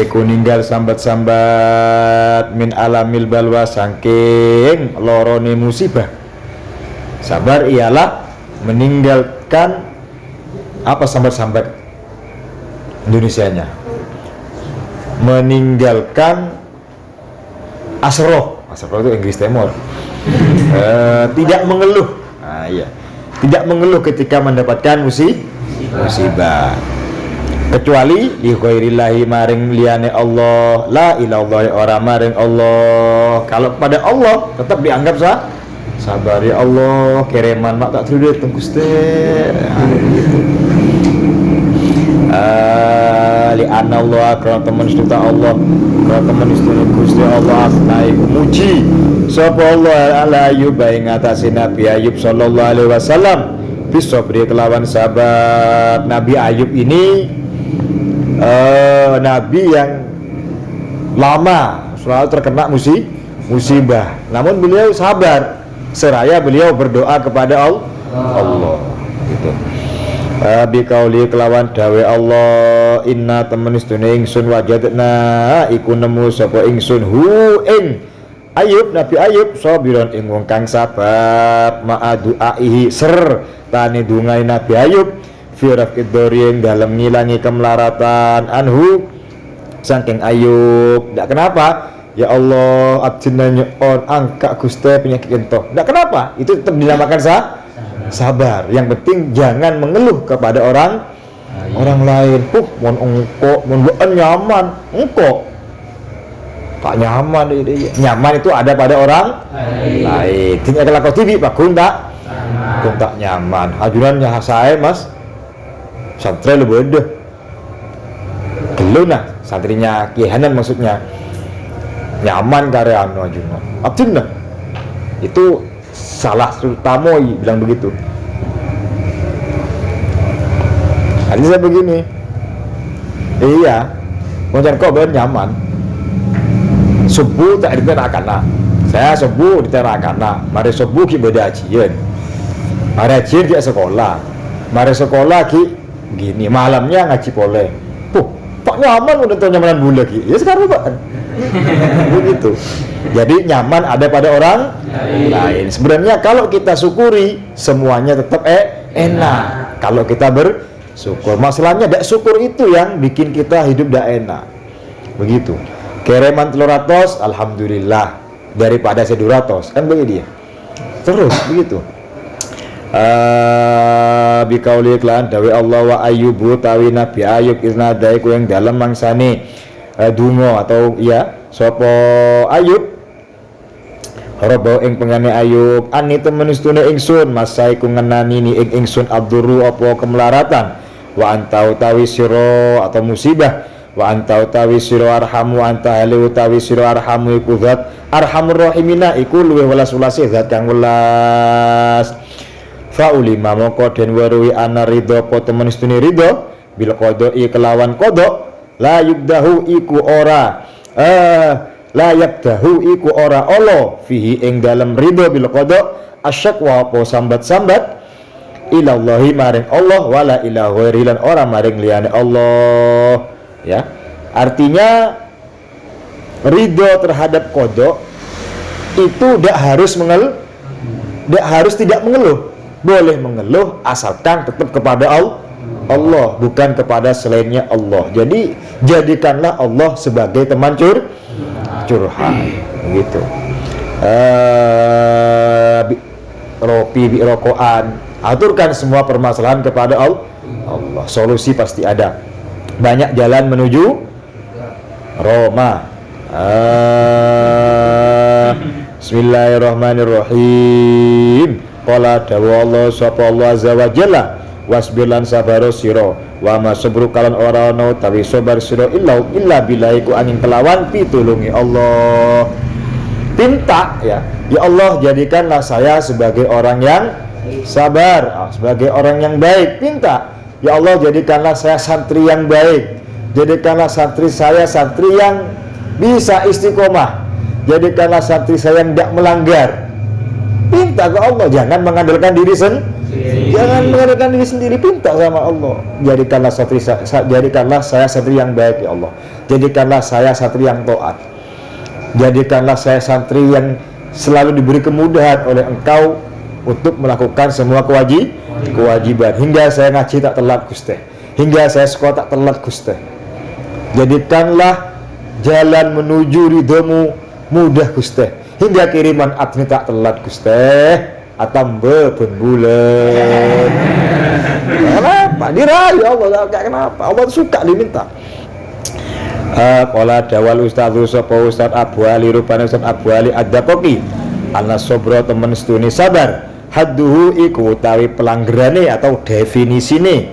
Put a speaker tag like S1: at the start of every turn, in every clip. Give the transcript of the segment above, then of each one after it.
S1: iku ninggal sambat-sambat min alamil balwa saking lorone musibah. Sabar ialah meninggalkan apa sambat-sambat Indonesianya, meninggalkan asroh itu Inggris Timur. Tidak mengeluh. Tidak mengeluh ketika mendapatkan musibah, kecuali li ghairillahi maring liyane Allah, la ilaha ora maring Allah. Kalau pada Allah tetap dianggap sabar ya Allah, kereman mak tak terus Gusti. Gitu. Li anna Allah karena teman istilah Allah, karena teman istilah Gusti Allah asnai muji sapa Allah ala Ayub ing atase Nabi Ayub sallallahu alaihi wasallam bisabri kelawan sabar. Nabi Ayub ini nabi yang lama selalu terkena musibah, namun beliau sabar seraya beliau berdoa kepada Allah. Gitu. Bi kauli kelawan dawe Allah, inna temen istune ingsun wajadna iku nemu sapa ingsun hu ing Ayub, Nabi Ayub sabiron ing wong kang sabar ma'a du'aihi sertane dungai Nabi Ayub fi rafqid dori dalem ngilangi kemelaratan anhu saking Ayub. Ndak kenapa? Ya Allah, abdina nyon angka Gusti penyakit ento. Ndak kenapa? Itu tetap dinamakan sabar. Yang penting jangan mengeluh kepada orang lain. Mon engko, mon nyaman, engko tak nyaman. Nyaman itu ada pada orang lain. Tinggal kalau kau TV Pak kun tak nyaman. Ajurannya saya Mas. Santri lu bodoh. Geluna santrinya Ki Hanan maksudnya. Nyaman karya anu ajuran. Abdina. Itu salah Sultamoi bilang begitu. Hari saya begini, iya, macam kau nyaman. Subuh tak diterakana, saya subuh diterakana. Mari subuh ki beda ajian, mari ajian ki sekolah, mari sekolah ki gini malamnya ngaji pole. Pak nyaman udah tahu nyamanan bulan ki, ya sekarang Pak. Begitu. Jadi nyaman ada pada orang lain. Sebenarnya kalau kita syukuri semuanya tetap enak. Kalau kita bersyukur, masalahnya tidak syukur itu yang bikin kita hidup tidak enak. Begitu. Kereman telur ratos, alhamdulillah daripada seduratos kan begitu dia. Terus begitu. Bikauli iklan dawe Allah wa ayyubu tawi Nabi Ayub iznadai ku yang dalam mangsane dungo atau ya sopo Ayub Robo ing pengane Ayub ani temen istune ingsun masai ku ngenani ni ing ingsun abduru apa kemelaratan wa antau tawi sira atau musibah wa antau tawi sira arhamu anta halu tawi sira arhamu iku zat arhamur rahimina iku luwih welas-welase zat kang welas. Fa ulima moko den weruhi ana ridho apa temen istune ridho bil qada'i kelawan qada la yubdahu iku ora la yabdahu iku ora Allah fihi ing dalem ridho bil qada asyaqwa apa sambat-sambat ilallahi maring Allah wala ilaha ghairi lan ora maring liyane Allah. Ya, artinya ridho terhadap qada itu tidak mengeluh. Boleh mengeluh asalkan tetap kepada Allah, bukan kepada selainnya Allah. Jadi jadikanlah Allah sebagai teman curhat gitu. Ropi rokokan, aturkan semua permasalahan kepada Allah. Solusi pasti ada. Banyak jalan menuju Roma. Bismillahirrahmanirrahim. Qala dawa Allah sapa Allah azza wa jalla wasbilan sabaro sira wa ma sabru kalan ora ana tawi sabar sira illa billahi ku angin kelawan pitulungi Allah. Pinta ya Allah jadikanlah saya sebagai orang yang sabar, sebagai orang yang baik. Pinta ya Allah jadikanlah saya santri yang baik, jadikanlah santri saya santri yang bisa istiqomah, jadikanlah santri saya yang tidak melanggar. Pinta ke Allah, jangan mengandalkan diri Jangan mengandalkan diri sendiri, pinta sama Allah. Jadikanlah saya santri yang baik ya Allah. Jadikanlah saya santri yang taat. Jadikanlah saya santri yang selalu diberi kemudahan oleh Engkau untuk melakukan semua kewajiban. Hingga saya ngaji tak telat Gusti. Hingga saya sekolah tak telat Gusti. Jadikanlah jalan menuju ridhomu mudah Gusti. Hingga kiriman admi tak telat Gusti. Atambe ben bulan. Kenapa? Dirayu Allah, kenapa? Allah suka diminta. Qala dawal ustadzu sapa Ustaz Abu Ali rupane Ustaz Abu Ali Ad-Daqaqi ana sabra temen stune sabar hadduhu iku utawi pelanggerane atau definisine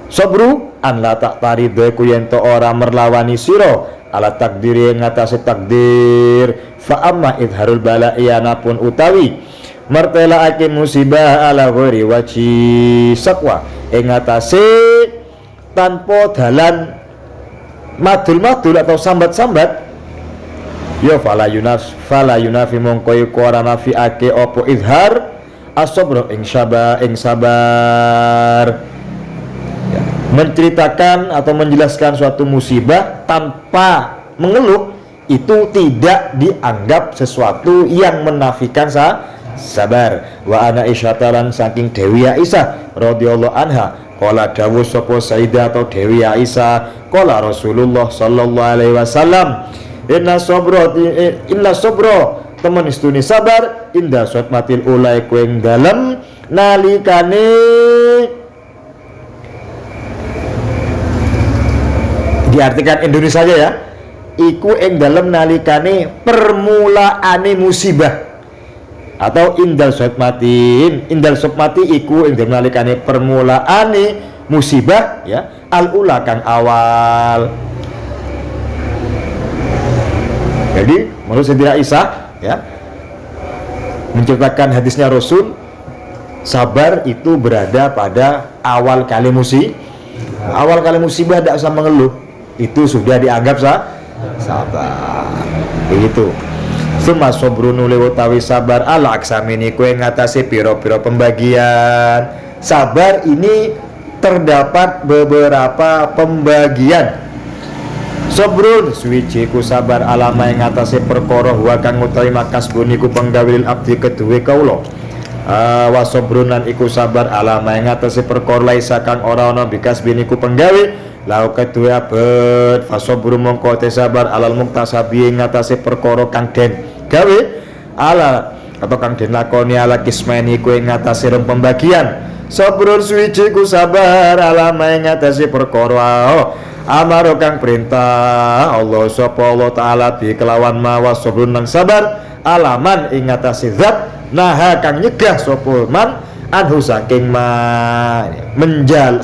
S1: sabru an la tak taride ku yen to ora merlawani sira ala takdiri ngatasi takdir fa amma idharul bala'iyana pun utawi martelaake musibah ala ghairi waji sakwa ing ngatasi tanpa dalan madul-madul atau sambat-sambat ya fala yunafi mongko iku ora nafiake apa izhar as-sabr ing sabar ya, menceritakan atau menjelaskan suatu musibah tanpa mengeluh itu tidak dianggap sesuatu yang menafikan sabar. Wa ana isyatalan saking Dewi Aisyah radhiyallahu anha qala dawuh sapa Sayyidah atau Dewi Aisyah qala Rasulullah sallallahu alaihi wasallam inna sabra temen istune sabar inda sotmatil ulai kuing dalem nalikane diartikan Indonesia aja ya iku ing dalem nalikane permulaane musibah atau indal sotmati iku ing dalem nalikane permulaane musibah ya al ula kang awal. Jadi menurut Sayyidah Aisyah ya menceritakan hadisnya Rasul sabar itu berada pada awal kali musibah tidak usah mengeluh itu sudah dianggap sabar begitu. Suma sobrunu lewatawi sabar ala aksamini kue ngatasi piro-piro pembagian. Sabar ini terdapat beberapa pembagian. Sobrun suwici ku sabar alama yang ngatasi perkara wa kang utawi makas buniku penggawil abdi kedue kaulo. Wa sobrunan iku sabar alama yang ngatasi perkara laisa kang ora ana bikas biniku penggawe lau kedue abet fasobru mongko te sabar alal muktasabi ngatasi perkara kang den gawe ala atau kang den lakoni ala kismeni ku ngatasi rem pembagian. Sabrun suwici ku sabar alama yang ngatasi perkara amaro kang perintah Allah sapa Allah taala bi kelawan mawa sabrun nang sabar alaman ing ngatasi zat naha kang nyegah sapa man anhu saking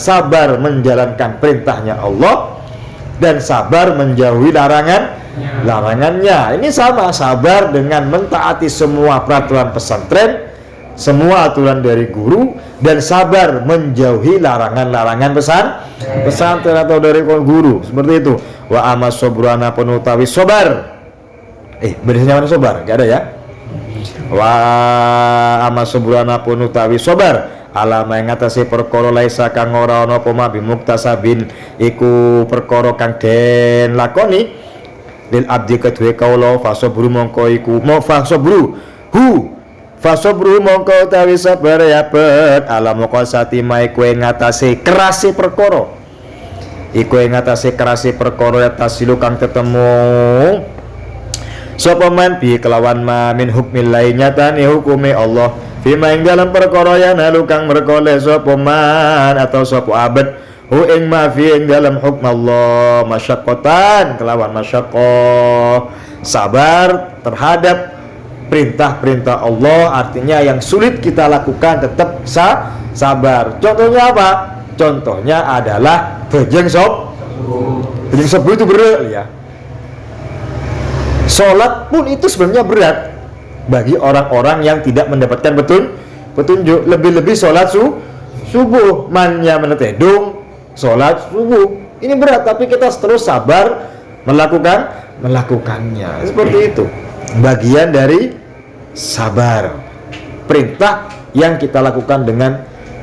S1: sabar menjalankan perintahnya Allah dan sabar menjauhi larangannya. Ini sama sabar dengan mentaati semua peraturan pesantren, semua aturan dari guru, dan sabar menjauhi larangan-larangan pesantren atau dari guru. Seperti itu. Wa amas sobrana penutawi sobar. Berisnya mana sobar? Gak ada ya. Wa amas sobrana penutawi sobar. Alama yang ngatasi perkara laisa kang ora ana apa bimuktasabin iku perkara kang den lakoni lil abdi kedue kaula fasobru mongko iku fasobru mongko utawi sabar ya bet alam mongko satimai kowe ngatasi kerasi perkara iku ngatasi kerasi perkara tasilu kang ketemu sapa man bi kelawan ma min hukmil lainnya tani hukume Allah fima ing dalam perkara yang nalu kang merkole sapa man atau sapa abad hu ing ma fi ing dalam hukum Allah masyaqqatan kelawan masyaqqah sabar terhadap perintah-perintah Allah artinya yang sulit kita lakukan tetap sabar. Contohnya apa? Contohnya adalah bejeng sabu itu berat ya. Sholat pun itu sebenarnya berat bagi orang-orang yang tidak mendapatkan petunjuk. Lebih-lebih sholat subuh mannya menetedung sholat subuh ini berat tapi kita terus sabar melakukannya seperti itu bagian dari sabar perintah yang kita lakukan dengan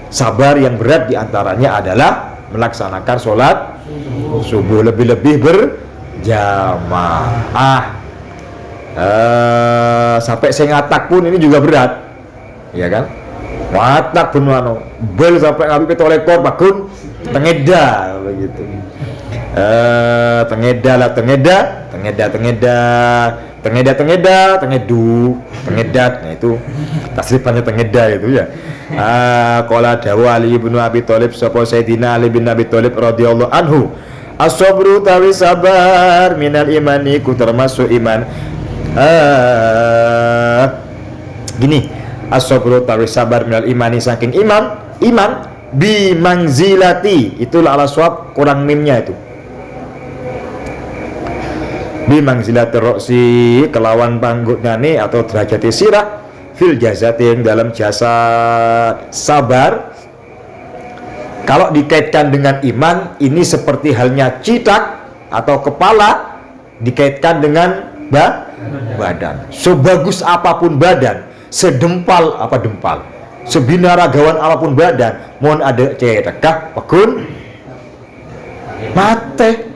S1: sabar yang berat diantaranya adalah melaksanakan sholat subuh, lebih-lebih berjamaah. Sampai saya ngatak pun ini juga berat, ya kan? Ngatak pun bel sampai ngabi petolekor bakun tengeda begitu. Tengedat, nah itu tasrifannya tengeda itu ya. Qala dawa Ali bin Abi Thalib sapa Sayyidina Ali bin Abi Thalib radhiyallahu anhu, as-sabru tawi sabar minal imani ku termasuk iman. Gini, as-sabru tawi sabar minal imani saking iman bi manzilati, itulah ala suap kurang mimnya itu. Bi manzilati roksi kelawan panggonane atau derajati sirah fil jazati yang dalam jasad. Sabar kalau dikaitkan dengan iman ini seperti halnya citak atau kepala dikaitkan dengan badan. Sebagus apapun badan, sedempal apa dempal, sebinaragawan apapun badan, mohon ada cetakah pekun mate.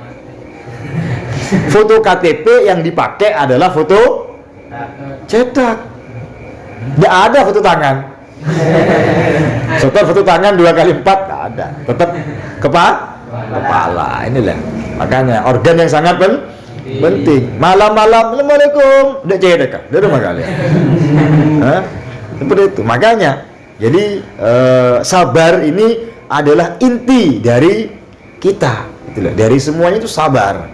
S1: Foto KTP yang dipakai adalah foto cetak, tidak ada foto tangan. Setelah foto tangan 2x4 tidak ada, tetap kepala. Inilah makanya organ yang sangat penting. Malam-malam assalamualaikum udah cetak di rumah kalian. Seperti itu. Makanya jadi sabar ini adalah inti dari kita, itulah, dari semuanya itu sabar.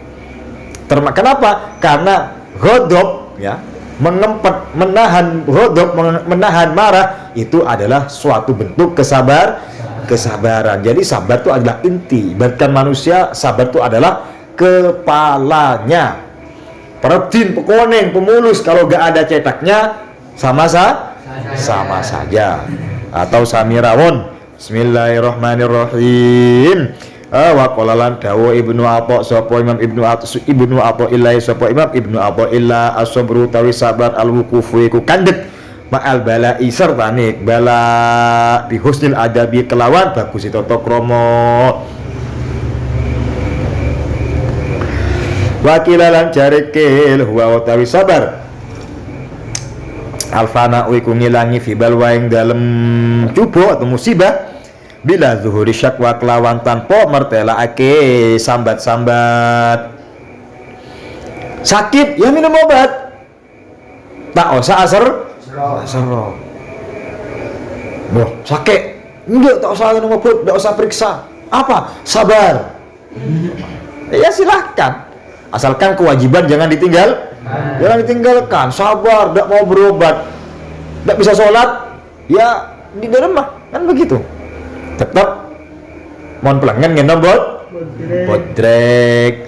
S1: Kenapa? Karena ghadab, ya, mengempet, menahan ghadab, menahan marah itu adalah suatu bentuk kesabaran. Jadi sabar itu adalah inti. Bahkan manusia sabar itu adalah kepalanya. Peredin, pekoneng, pemulus kalau gak ada cetaknya sama saja. Atau samirawon. Bismillahirrahmanirrahim. Wa qalalan dawu Ibnu Atha sapa Imam Ibnu Athaillah sapa Imam Ibnu Athaillah as-sabru tawi sabar al-wuqufu iku kandhet ma'al bala'i sertane bala bi husnil adabi kelawan bagus tata krama. Wa kilalan jarikil huwa tawi sabar alfana iku ngilangi fi balwa ing dalem cubo atau musibah bila zuhuri syakwa kelawan tanpa mertelaake sambat-sambat. Sakit ya minum obat, tak usah asar. Boh sakit enggak, tak usah minum obat, tak usah periksa. Apa? Sabar. Ya silahkan, asalkan kewajiban jangan ditinggalkan. Sabar, tidak mau berobat, tidak bisa sholat, ya di rumah kan begitu. Tetap mohon pelangan ngendong bodrek.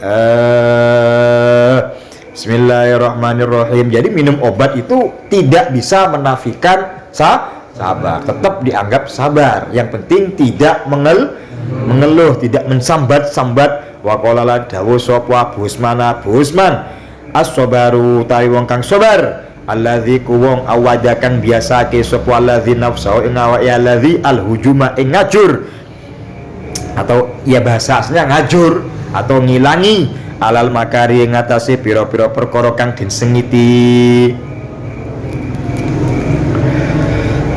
S1: Bismillahirrahmanirrahim. Jadi minum obat itu tidak bisa menafikan sabar, tetap dianggap sabar. Yang penting tidak mengeluh, tidak mensambat-sambat. Wa qala la dawu sapa Abu Usman as-sabaru ta'i wong kang sabar alladzi kuwong awada kang biasake sapa alladzi nafsu ing awake alladzi alhujuma ing ngajur, atau ya bahasa aslinya ngajur atau ngilangi alal makari ing atase pira-pira perkara kang disengiti.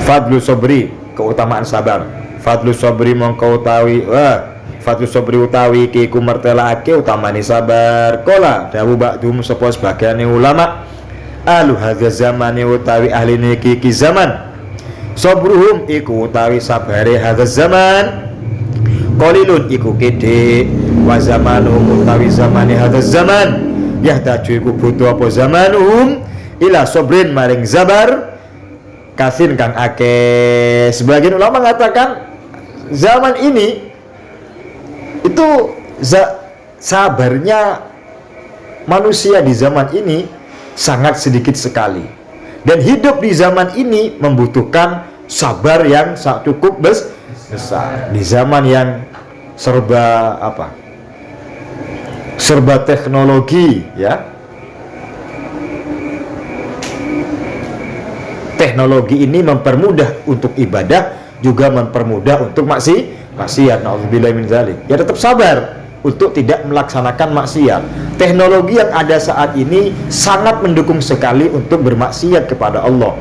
S1: Fadlu sabri, keutamaan sabar. Fadlu sabri mongko utawi fadlu sabri utawi iki ku mertelake utamane sabar. Kala dawu ba'dhum sapa sebagiane ulama ahlu hadza zamani utawi ahli niki zaman sabruhum iku utawi sabare hadza zaman qalilun iku kede wa zamanuhum utawi zamane hadza zaman yahtaju iku butuh apa zamanuhum ila sabrin maring sabar kasin kang akeh. Sebagian ulama mengatakan zaman ini itu sabarnya manusia di zaman ini sangat sedikit sekali, dan hidup di zaman ini membutuhkan sabar yang cukup besar. Di zaman yang serba teknologi, ya, teknologi ini mempermudah untuk ibadah, juga mempermudah untuk maksiat. Nauzubillahi min dzalik. Ya tetap sabar untuk tidak melaksanakan maksiat. Teknologi yang ada saat ini sangat mendukung sekali untuk bermaksiat kepada Allah.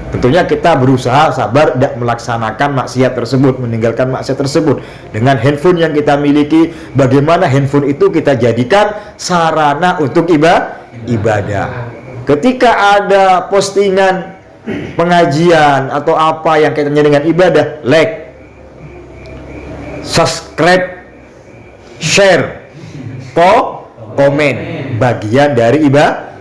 S1: Tentunya kita berusaha sabar tidak melaksanakan maksiat tersebut, meninggalkan maksiat tersebut. Dengan handphone yang kita miliki, bagaimana handphone itu kita jadikan sarana untuk ibadah. Ketika ada postingan pengajian atau apa yang kaitannya dengan ibadah, like, subscribe, share, komen, bagian dari ibadah.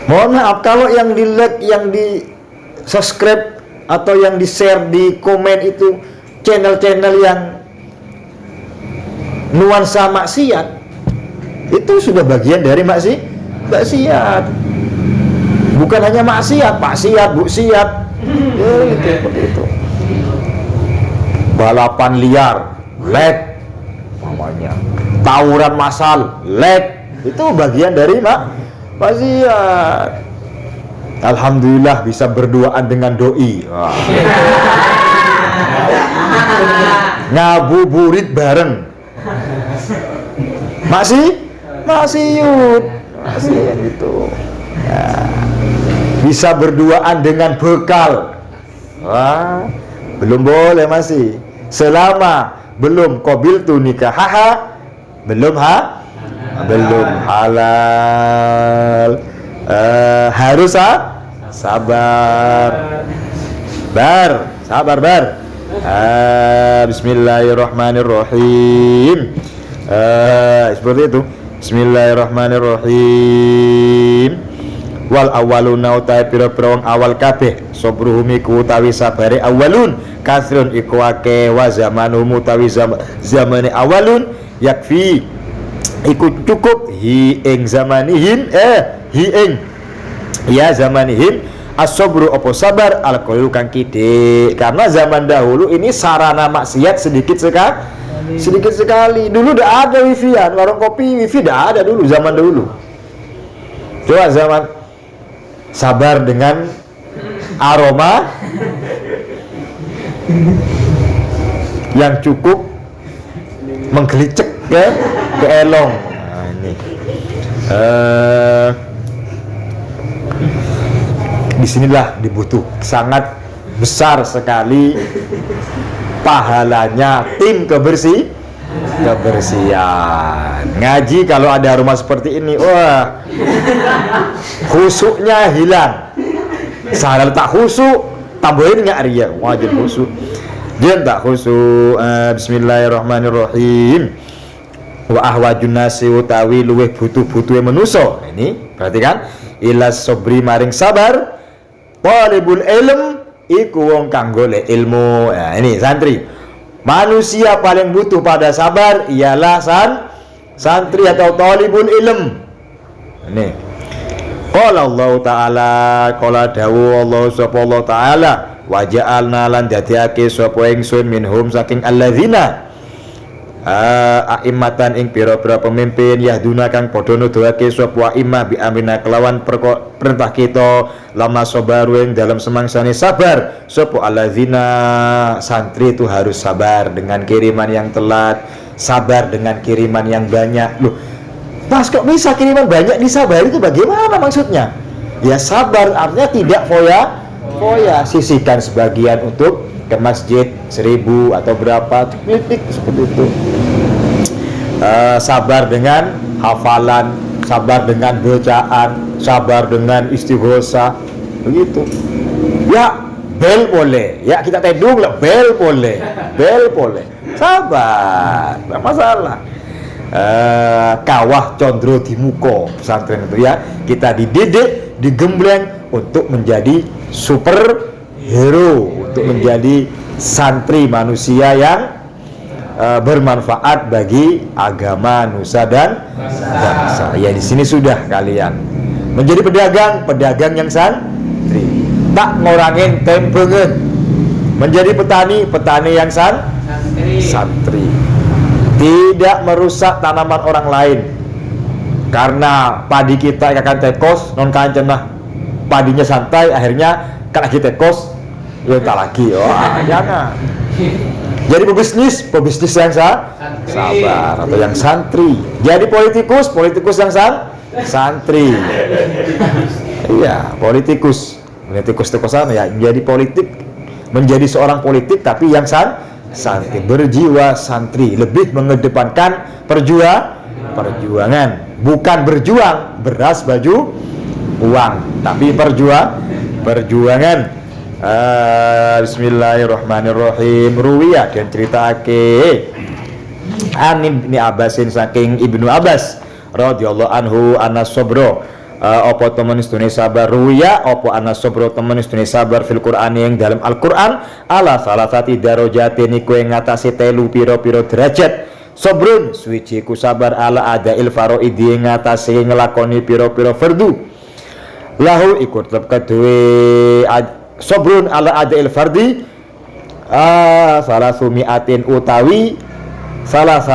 S1: Mohon maaf kalau yang di like, yang di subscribe atau yang di share, di komen itu channel-channel yang nuansa maksiat, itu sudah bagian dari maksiat. Bukan hanya maksiat, buksiat, ya, seperti itu. Balapan liar, lek, namanya. Tawuran massal, lek, itu bagian dari maksiat. Alhamdulillah bisa berduaan dengan doi. Ngabuburit bareng. Maksiat gitu. Ya. Bisa berduaan dengan bekal. Wah, belum boleh masih. Selama belum qabiltu nikahaha, belum halal. Harus sabar. Sabar. Bismillahirrahmanirrahim. Seperti itu. Bismillahirrahmanirrahim. Wal awaluna utai pira-pira wong awal kabeh sabruhum iku utawi sabare awalun kasrun iku akeh wa zamanuhum utawi zamane awalun yakfi iku cukup hi ing zamanihim zamanihim as-sabru apa sabar al-qalilu kang kidik. Karena zaman dahulu ini sarana maksiat sedikit sekali. Dulu udah ada wifi-an, warung kopi wifi udah ada dulu, zaman dulu. Coba zaman sabar dengan aroma yang cukup menggelicek ke elong. Nah, ini disinilah dibutuh sangat besar sekali pahalanya tim kebersihan. Ngaji kalau ada aroma seperti ini, wah, khusyuknya hilang. Salah tak khusyuk, tambahin nggak ria, wajib khusyuk. Jangan tak khusyuk. Bismillahirrahmanirrahim. Wa ahwajun nasi utawi luweh butuh-butuhe manusa. Ini berarti kan ilas sobri maring sabar. Talibul ilm iku wong kang golek ilmu. Nah, ini santri. Manusia paling butuh pada sabar ialah santri atau talibul ilm. Ini. Qala Allah Ta'ala, qala dawu Allah subhanahu wa ta'ala, wa ja'alna lan dadiake sapa ingsun minhum saking alladzina a'immatan ing pira-pira pemimpin yahduna kang padha nuduhake sapa a'immah bi amrina kelawan perintah kita lama sabaru ing dalam semangsane sabar sapa alladzina. Santri itu harus sabar dengan kiriman yang telat, sabar dengan kiriman yang banyak. Loh, Mas kok bisa kiriman banyak disabari, itu bagaimana maksudnya? Ya sabar artinya tidak foya, sisihkan sebagian untuk ke masjid 1000 atau berapa, titik seperti itu. Sabar dengan hafalan, sabar dengan bacaan, sabar dengan istighosah, begitu. Ya bel boleh, ya kita tedung lah, bel boleh, sabar, nggak masalah. Kawah condro di muko pesantren itu ya, kita dididik, digembleng untuk menjadi superhero, untuk menjadi santri manusia yang bermanfaat bagi agama, nusa dan bangsa. Ya di sini sudah kalian menjadi pedagang yang santri, tak ngurangin tempengen, menjadi petani yang santri, tidak merusak tanaman orang lain. Karena padi kita akan tekos non kancenah, padinya santai, akhirnya kan lagi tekos Ya tak lagi, jangan. Jadi pebisnis yang sabar atau yang santri. Jadi politikus yang santri. Iya, politikus itu sana ya. Menjadi seorang politik tapi yang santri, berjiwa santri, lebih mengedepankan perjuangan, bukan berjuang beras baju uang, tapi perjuangan. Bismillahirrahmanirrahim. Ruwiya dan ceritake Ibnu Abbasin saking Ibnu Abbas radhiyallahu anhu anas sabro apa temen istune sabar ruwiya apa anas sabro temen istune sabar fil Qur'an yang dalam Al-Qur'an ala salasati darajatin iku ing ngatasi telu pira-pira derajat. Sabrun suwiji ku sabar ala adail faraidi ing ngatasi nglakoni pira-pira fardu. Lahu iku tetep kaduwe sabrun ala adail fardi salasumiatin utawi salah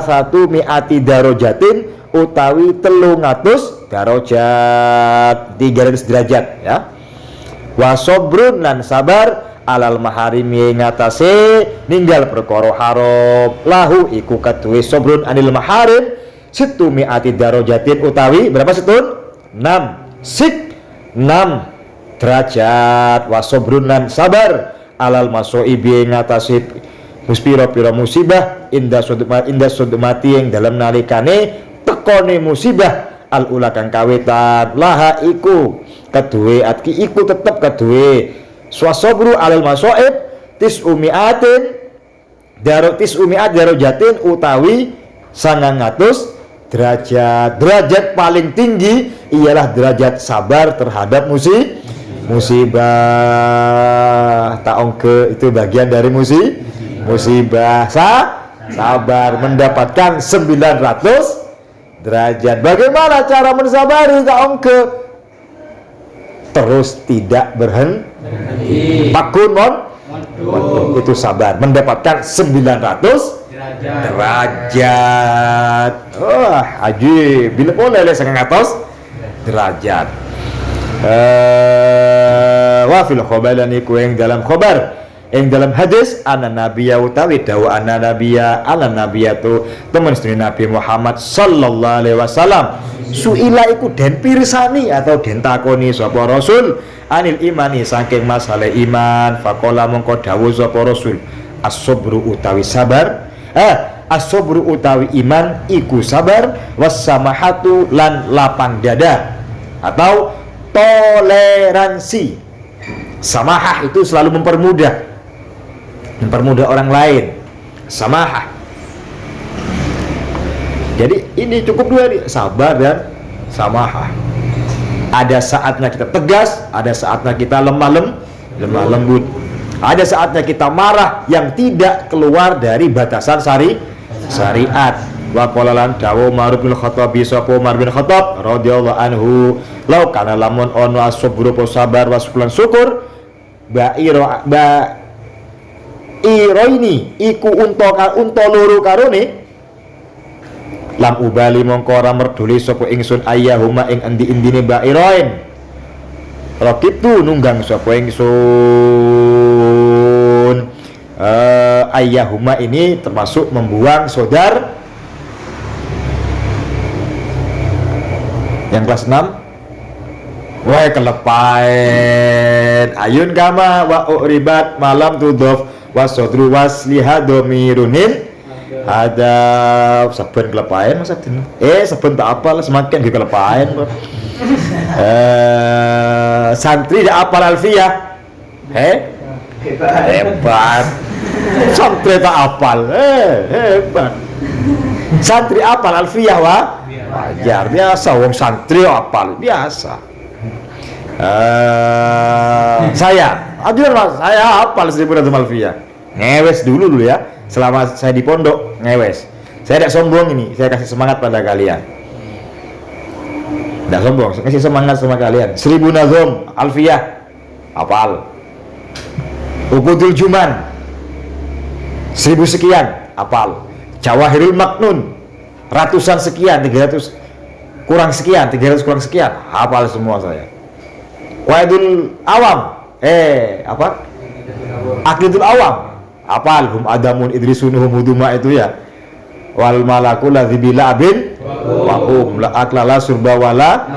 S1: satu miati darajatin utawi 300 darajat 300 derajat ya. Wa sabrun lan sabar alal maharimi ngatasé ninggal perkara haram. Lahu iku kaduwe sabrun anil maharim situ miati darajatin utawi berapa setun 6 derajat. Wa sabrun lan sabar alal masoibi ngatasé muspira-pira musibah indah sudmati yang dalam nalikane tekone musibah al ula kang kawitan. Laha iku kedue atki iku tetep kedue swasabru alal masoib tisumiatin darajatin utawi 900 derajat paling tinggi ialah derajat sabar terhadap musibah. Taongke itu bagian dari musibah. Sabar mendapatkan 900 derajat. Bagaimana cara mensabari taongke? Terus tidak berhenti. Pakun itu sabar mendapatkan 900 derajat. Ajib. Bila boleh 100 derajat. Wa fil khobalan iku yang dalam khobar yang dalam hadis ana nabiyya utawi dawa ana nabiyya tu temen istri Nabi Muhammad sallallahu alaihi wasallam suila iku den pirsani atau den takoni sapa rasul anil imani saking masalah iman faqala mongko dawuh sapa rasul as-sabru utawi sabar as-sabru utawi iman iku sabar was-samahatu lan lapang dada atau toleransi. Samahah itu selalu mempermudah orang lain. Samahah. Jadi ini cukup dua nih, sabar dan samahah. Ada saatnya kita tegas, ada saatnya kita lemah lembut. Ada saatnya kita marah yang tidak keluar dari batasan syariat. Wa qalalan dawu Umar bin Khattab sapa Umar bin Khattab radhiyallahu anhu law kana lamun ono as-sabru sabar wa syukur iroini iku unta loro karone lam ubali mongko ora merduli sapa ingsun ayyahuma ing endi-endine bairoin rakib tu nunggang sapa ingsun ayyahuma ini termasuk membuang sodar yang kelas 6. Wah kelepain ayun kama wa uribat malam tudof wasodru wasliha domirunin ada saben kelepain masa saben tak apal semakin kelepain. Santri dak apal alfiyah hebat santri tak apal hebat santri apal alfiyah wajar biasa wong santri apal biasa. Saya hafal 1000 alfiyah. Ngewes dulu ya. Selama saya di pondok ngewes. Saya tidak sombong ini, saya kasih semangat pada kalian. Tidak sombong, saya kasih semangat sama kalian. 1000 nazom alfiyah hafal. Uqudul Juman 1000 sekian hafal. Jawahirul Maknun ratusan sekian, 300 kurang sekian, 300 kurang sekian hafal semua saya. Qaidul Awam Aqidatul awam apal hum adamun idrisunuhum huduma itu ya. Wal malaku ladzi bila abin wa hum la aklala surba wala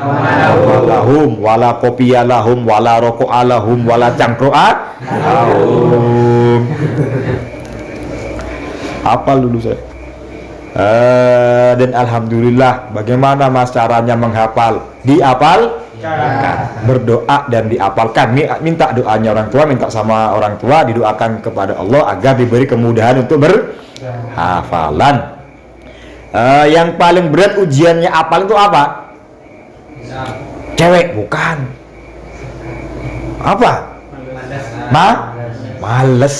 S1: walahum wala kopiya lahum wala roko'a lahum wala cangkro'a lahum. Hafal dulu saya. Dan alhamdulillah, bagaimana mas caranya menghafal? Dihafal, berdoa dan diapalkan. Minta doanya orang tua, minta sama orang tua, didoakan kepada Allah agar diberi kemudahan untuk berhafalan. Yang paling berat ujiannya apal itu apa? Cewek? Bukan. Apa? Males.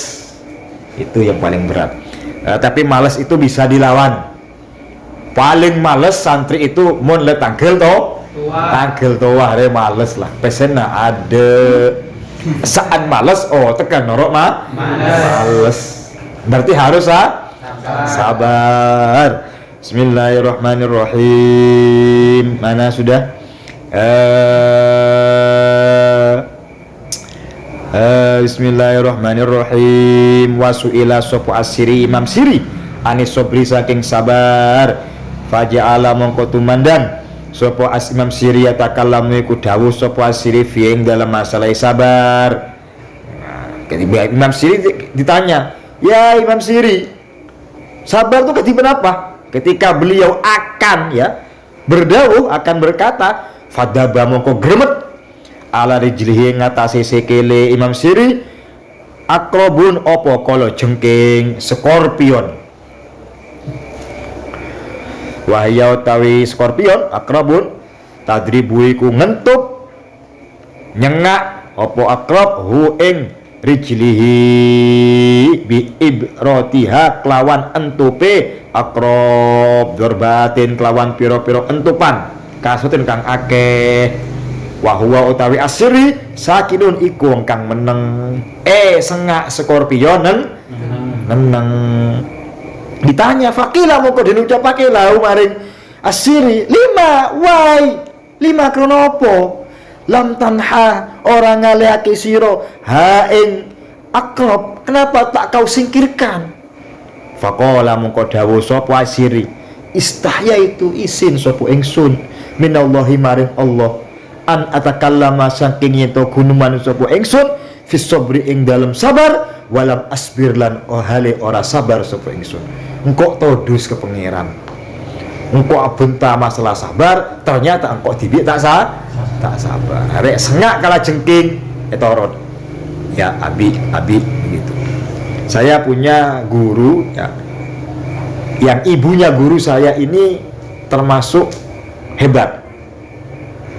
S1: Itu yang paling berat. Tapi males itu bisa dilawan. Paling males santri itu mun le tanggel toh re males lah. Pesena ada saat males tekan norok males. Berarti harus sabar. Bismillahirrahmanirrahim. Mana sudah? Bismillahirrahmanirrahim. Wasu'ila sopo asiri Imam Siri anis sobri saking sabar. Faja'ala mongko tumandan sopo Imam Siri atakallamu iku dawuh sopo asiri fiing dalam masalah sabar. Ketika Imam Siri ditanya, ya Imam Siri, sabar itu ketiban apa? Ketika beliau akan berdawuh, akan berkata, fadaba mongko gremet ala rijlihi ngatasi sikile Imam Siri akrobun opo kolo jengking skorpion. Wahya utawi skorpion akrobun tadribu iku ngentup nyengak opo akrob hu ing rijlihi bi ibrotiha kelawan entupe akrob dorbatin kelawan piro-piro entupan kasutin kang akeh. Wahwa utawi asiri sakinun iku kang meneng sengak skorpion meneng. Ditanya fakila moko den ucapake lahu maring asiri 5 kronopo lam tanha orang ngaleake siro ing akrob, kenapa tak kau singkirkan? Faqala mongko dawuh sapa asiri, istahya itu isin sapa ingsun minallahi maring Allah an atakallama saking yen to gunuman sapa ingsun fis sabri ing dalem sabar walam asbir lan hale ora sabar sapa ingsun. Engkau todus ke pangeran, engkau abenta masalah sabar, ternyata engkau dibik tak sabar. Arek sengak kalah jengking etorot. Ya abi begitu. Saya punya guru yang ibunya guru saya ini termasuk hebat.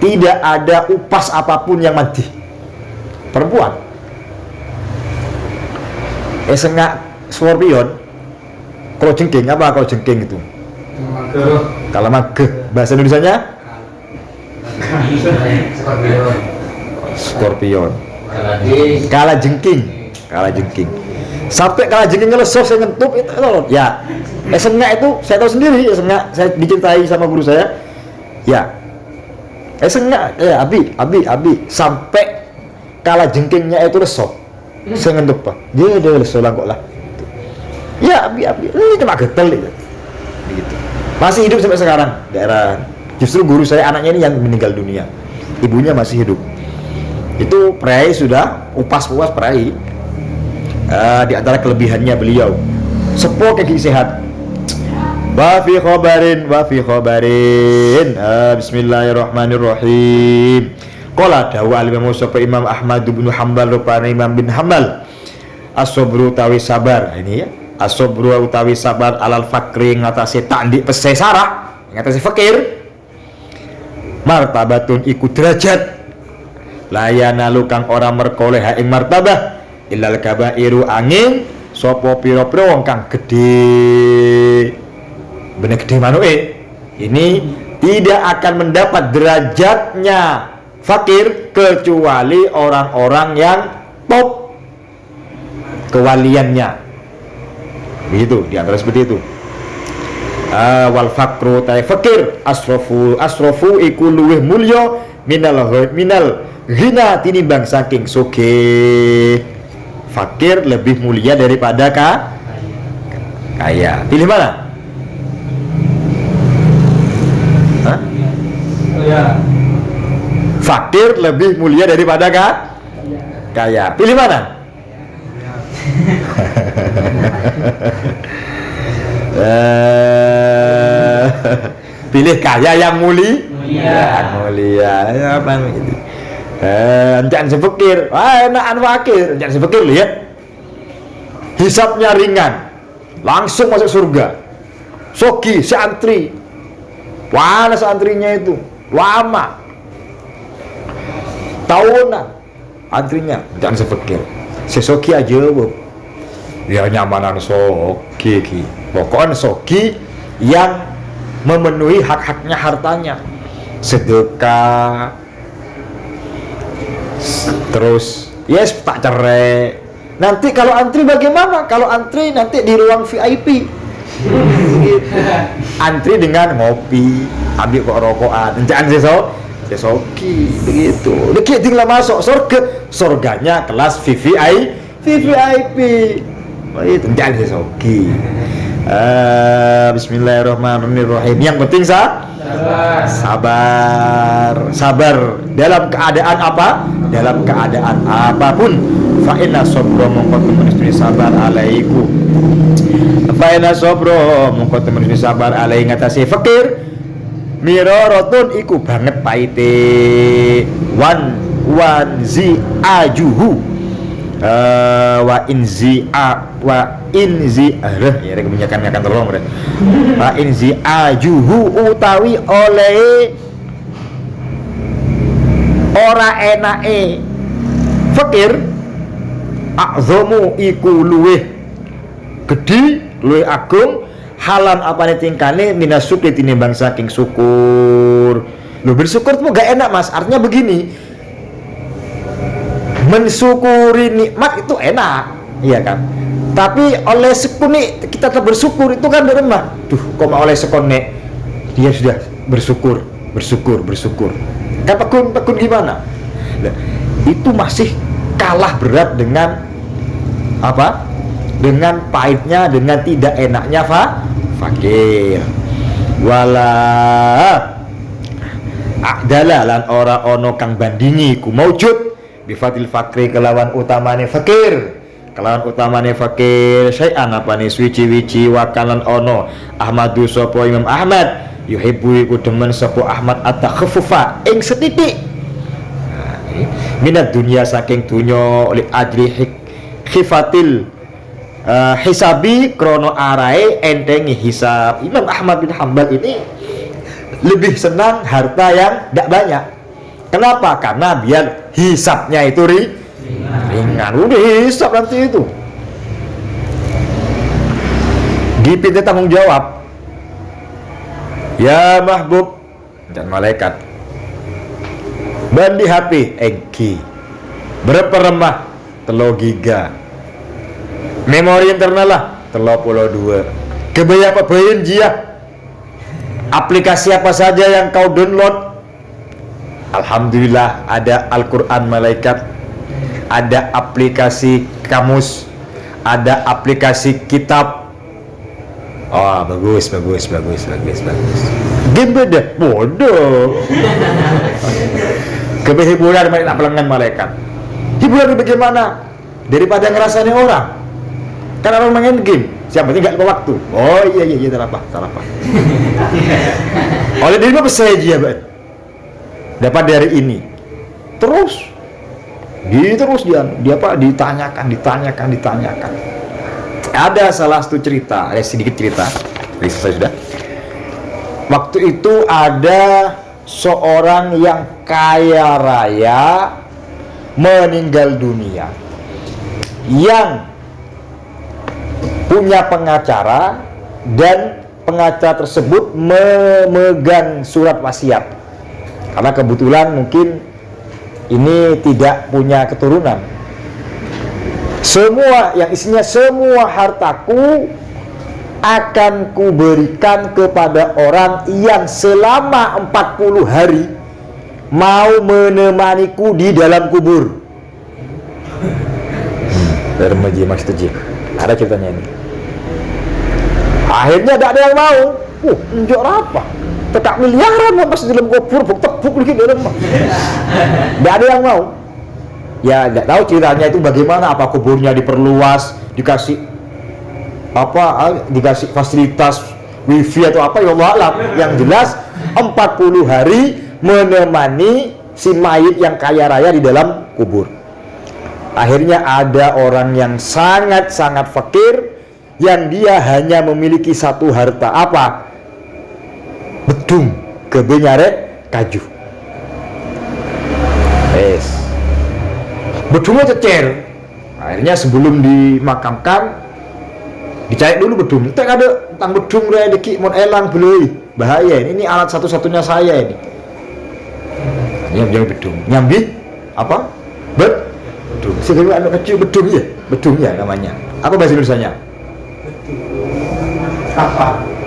S1: Tidak ada upas apapun yang mati. Perempuan. Sengak skorpion. Kalau jengking apa kalau jengking itu? Kalau mageh bahasa Indonesianya? Skorpion. Kalah jengking. Sampai kalah jengking ngelesok saya ngentup itu ya. Sengak itu saya tahu sendiri, sengak saya dicintai sama guru saya. Ya. Sengak abi sampai kalah jengkingnya itu lesok. Saya ngentup Pak. Dia lesok lah kok lah. Ya abi ini cuma getel gitu. Masih hidup sampai sekarang daerah. Justru guru saya anaknya ini yang meninggal dunia, ibunya masih hidup. Itu perai sudah upas perai. Di antara kelebihannya beliau sepo kaki sehat. Wa fi khabarin bismillahirrahmanirrahim. Qala dawa al-Imam Imam Ahmad bin Hanbal rupane Imam bin Hanbal as-sabru tawi sabar. Ini ya, as-sabru utawi sabar alal fakri ngatasi tandik pese sarah, ngatasi fakir. Martabatun iku derajat layana lukang orang merkoleh ing martabah illal kabairu angin sapa pira-pira wong kang gedhe bener gedhe manuke ini tidak akan mendapat derajatnya fakir kecuali orang-orang yang top kewaliannya begitu, di antara seperti itu. Wal fakru ta fakir asrofu iku luwih mulya minal ghina tinimbang saking sugih. fakir lebih mulia daripada kaya. Pilih mana? Hah? Fakir lebih mulia daripada kaya. Pilih mana? Pilih kaya yang mulia. Apa gitu? Jangan sepikir, enakan fakir. Jangan sepikir, lihat hisapnya ringan, langsung masuk surga. Sogi, si antri, mana seantrinya itu lama, tahunan antrinya. Jangan sepikir, sesoki aja bu. Ya nyamanan sogi, pokoknya sogi yang memenuhi hak-haknya hartanya, sedekah. Terus yes, tak cerai. Nanti kalau antri bagaimana? Kalau antri nanti di ruang VIP antri dengan ngopi, ambil kok rokokan, jangan sesoki begitu. Dikit tinggal masuk surganya kelas VVIP. Itu jangan sesoki. Bismillahirrahmanirrahim. Yang penting sabar dalam keadaan apa? Dalam keadaan apapun. Fa inna sabra mongko sabar alaiku. Fa inna sabra mongko sabar alai ngatasi fakir. Mirorotun iku banget paite. Wan zi ajuhu. Wa inzi ya kebanyakan akan tolong bre. Wa inzi ajuhu utawi oleh ora enake fakir akzomu iku luweh gedhi luweh agung halan apane tingkane minas syukri tinimbang saking syukur. Lu bersyukur itu gak enak mas, artinya begini, mensyukuri nikmat itu enak, iya kan? Tapi oleh sekuni kita tetap bersyukur itu kan remah. Duh, kok mau oleh sekone dia sudah bersyukur. Kan tekun gimana? Nah, itu masih kalah berat dengan apa? Dengan pahitnya, dengan tidak enaknya fakir. Wala adalah lan ora ono kang bandingi ku maujud bifatil fakri kelawan utamane fakir. Kelawan utamane fakir syai'an apane suci-wici wakalan ono Ahmadu sapa Imam Ahmad yuhibbu iku demen sapa Ahmad at-takhaffufa ing setitik minat dunia saking dunya li ajri khifatil hisabi krono arae entengi hisab. Imam Ahmad bin Hanbal ini lebih senang harta yang tidak banyak. Kenapa? Karena biar hisabnya itu ringan. Udah hisab nanti itu dipinta tanggung jawab. Ya mahbub dan malaikat bandi HP engki berapa remah 3 giga memori internal lah 32 kebaya apa bayin jia aplikasi apa saja yang kau download. Alhamdulillah ada Al-Quran malaikat, ada aplikasi kamus, ada aplikasi kitab. Oh bagus. Game beda, bodoh. Kehiburan mereka pelengan malaikat. Hiburan bagaimana? Daripada ngerasain orang. Kan orang main game, siapa penting gak lupa waktu. Oh iya salah apa. Oleh dari apa saja dapat dari ini. Terus dia apa ditanyakan. Ada salah satu cerita, ada sedikit cerita. Selesai sudah. Waktu itu ada seorang yang kaya raya meninggal dunia, yang punya pengacara, dan pengacara tersebut memegang surat wasiat. Karena kebetulan mungkin ini tidak punya keturunan. Semua yang isinya semua hartaku akan kuberikan kepada orang yang selama 40 hari mau menemaniku di dalam kubur. Remaja maksudnya ada ceritanya ini. Akhirnya tidak ada yang mau. Njok apa? Petak miliaran mau pas di dalam kubur, tepuk lagi dalam. Tidak ada yang mau. Ya tidak tahu ceritanya itu bagaimana. Apa kuburnya diperluas, dikasih dikasih fasilitas wifi atau apa, ya Allah alam. Yang jelas 40 hari menemani si mayit yang kaya raya di dalam kubur. Akhirnya ada orang yang sangat-sangat fakir, yang dia hanya memiliki satu harta, apa? Bedung kebenyare kaju. Bedungnya cecer. Akhirnya sebelum dimakamkan dicari dulu bedung. Kita ada tentang bedung lah, deki mon elang beli. Bahaya ini alat satu-satunya saya ini. Nyambi bedung. Nyambi apa? Bedung. Segala anak kecil bedung ya. Bedung ya namanya. Apa bahasa Indonesianya?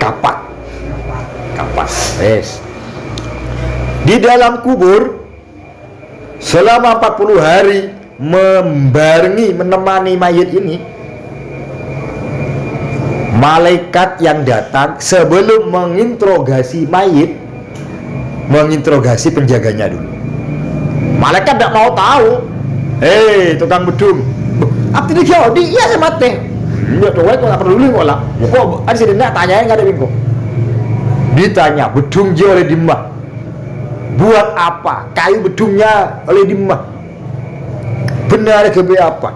S1: Kapak. Di dalam kubur selama 40 hari menemani mayit ini, malaikat yang datang sebelum menginterogasi mayit, menginterogasi penjaganya dulu. Malaikat tidak mau tahu. Tukang bedung, apa ini jauh? Iya saya mati. Iya tuh, kok nggak peduli kok lah. Kok ada sih tidak tanyain nggak ada bingung. Ditanya bedung jauh oleh dimah. Buat apa? Kayu bedungnya oleh dimah. Benar gebe apa?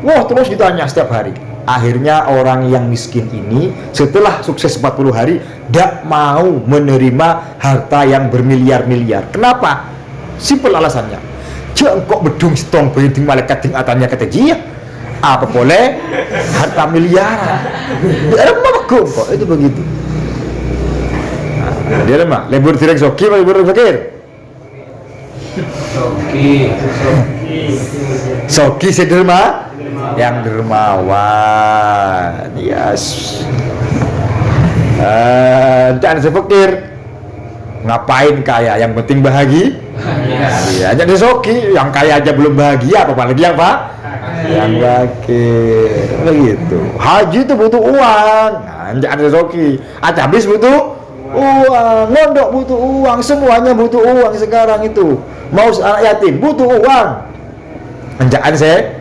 S1: Wah, terus ditanya setiap hari. Akhirnya orang yang miskin ini setelah sukses 40 hari tidak mau menerima harta yang bermiliar-miliar. Kenapa? Simpel alasannya. Jengkok bedung setong berinting malaikat ting atanya kata jia. Apa boleh harta miliaran? Dia mah kok itu begitu. Dia mah lebur direk soki atau lebur fakir? Soki sederma yang dermawan. Yes. Jangan sepikir ngapain kaya, yang penting bahagia. Ya, jadi soki yang kaya aja belum bahagia, apalagi yang pak? Yang fakir. Begitu. Haji itu butuh uang. Jangan soki. Habis butuh uang, mondok butuh uang, semuanya butuh uang sekarang itu. Mau anak yatim butuh uang. Jangan saya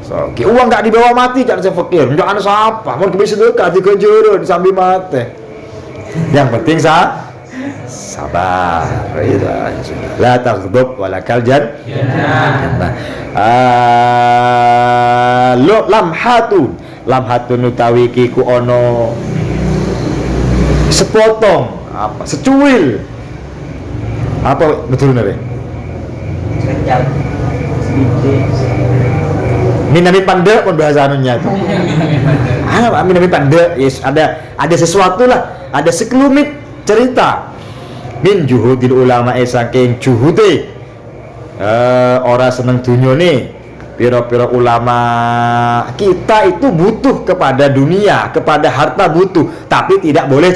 S1: soki. Uang nggak dibawa mati, jangan saya fakir. Jangan siapa, mau kebis sedekah dikejeron sambil mati. Yang penting sabar. Itu aja sudah. La taghdab walakal jannah. Lamhatun utawi kiku ono sepotong apa? Secuil. Apa betul nare? Minami pande pun bahasa anunya itu. Minami pande, yes, ada sesuatu lah, ada sekelumit cerita. Min juhudil ulama saking juhude ora seneng dunia nih. Piro-piro ulama kita itu butuh kepada dunia, kepada harta butuh, tapi tidak boleh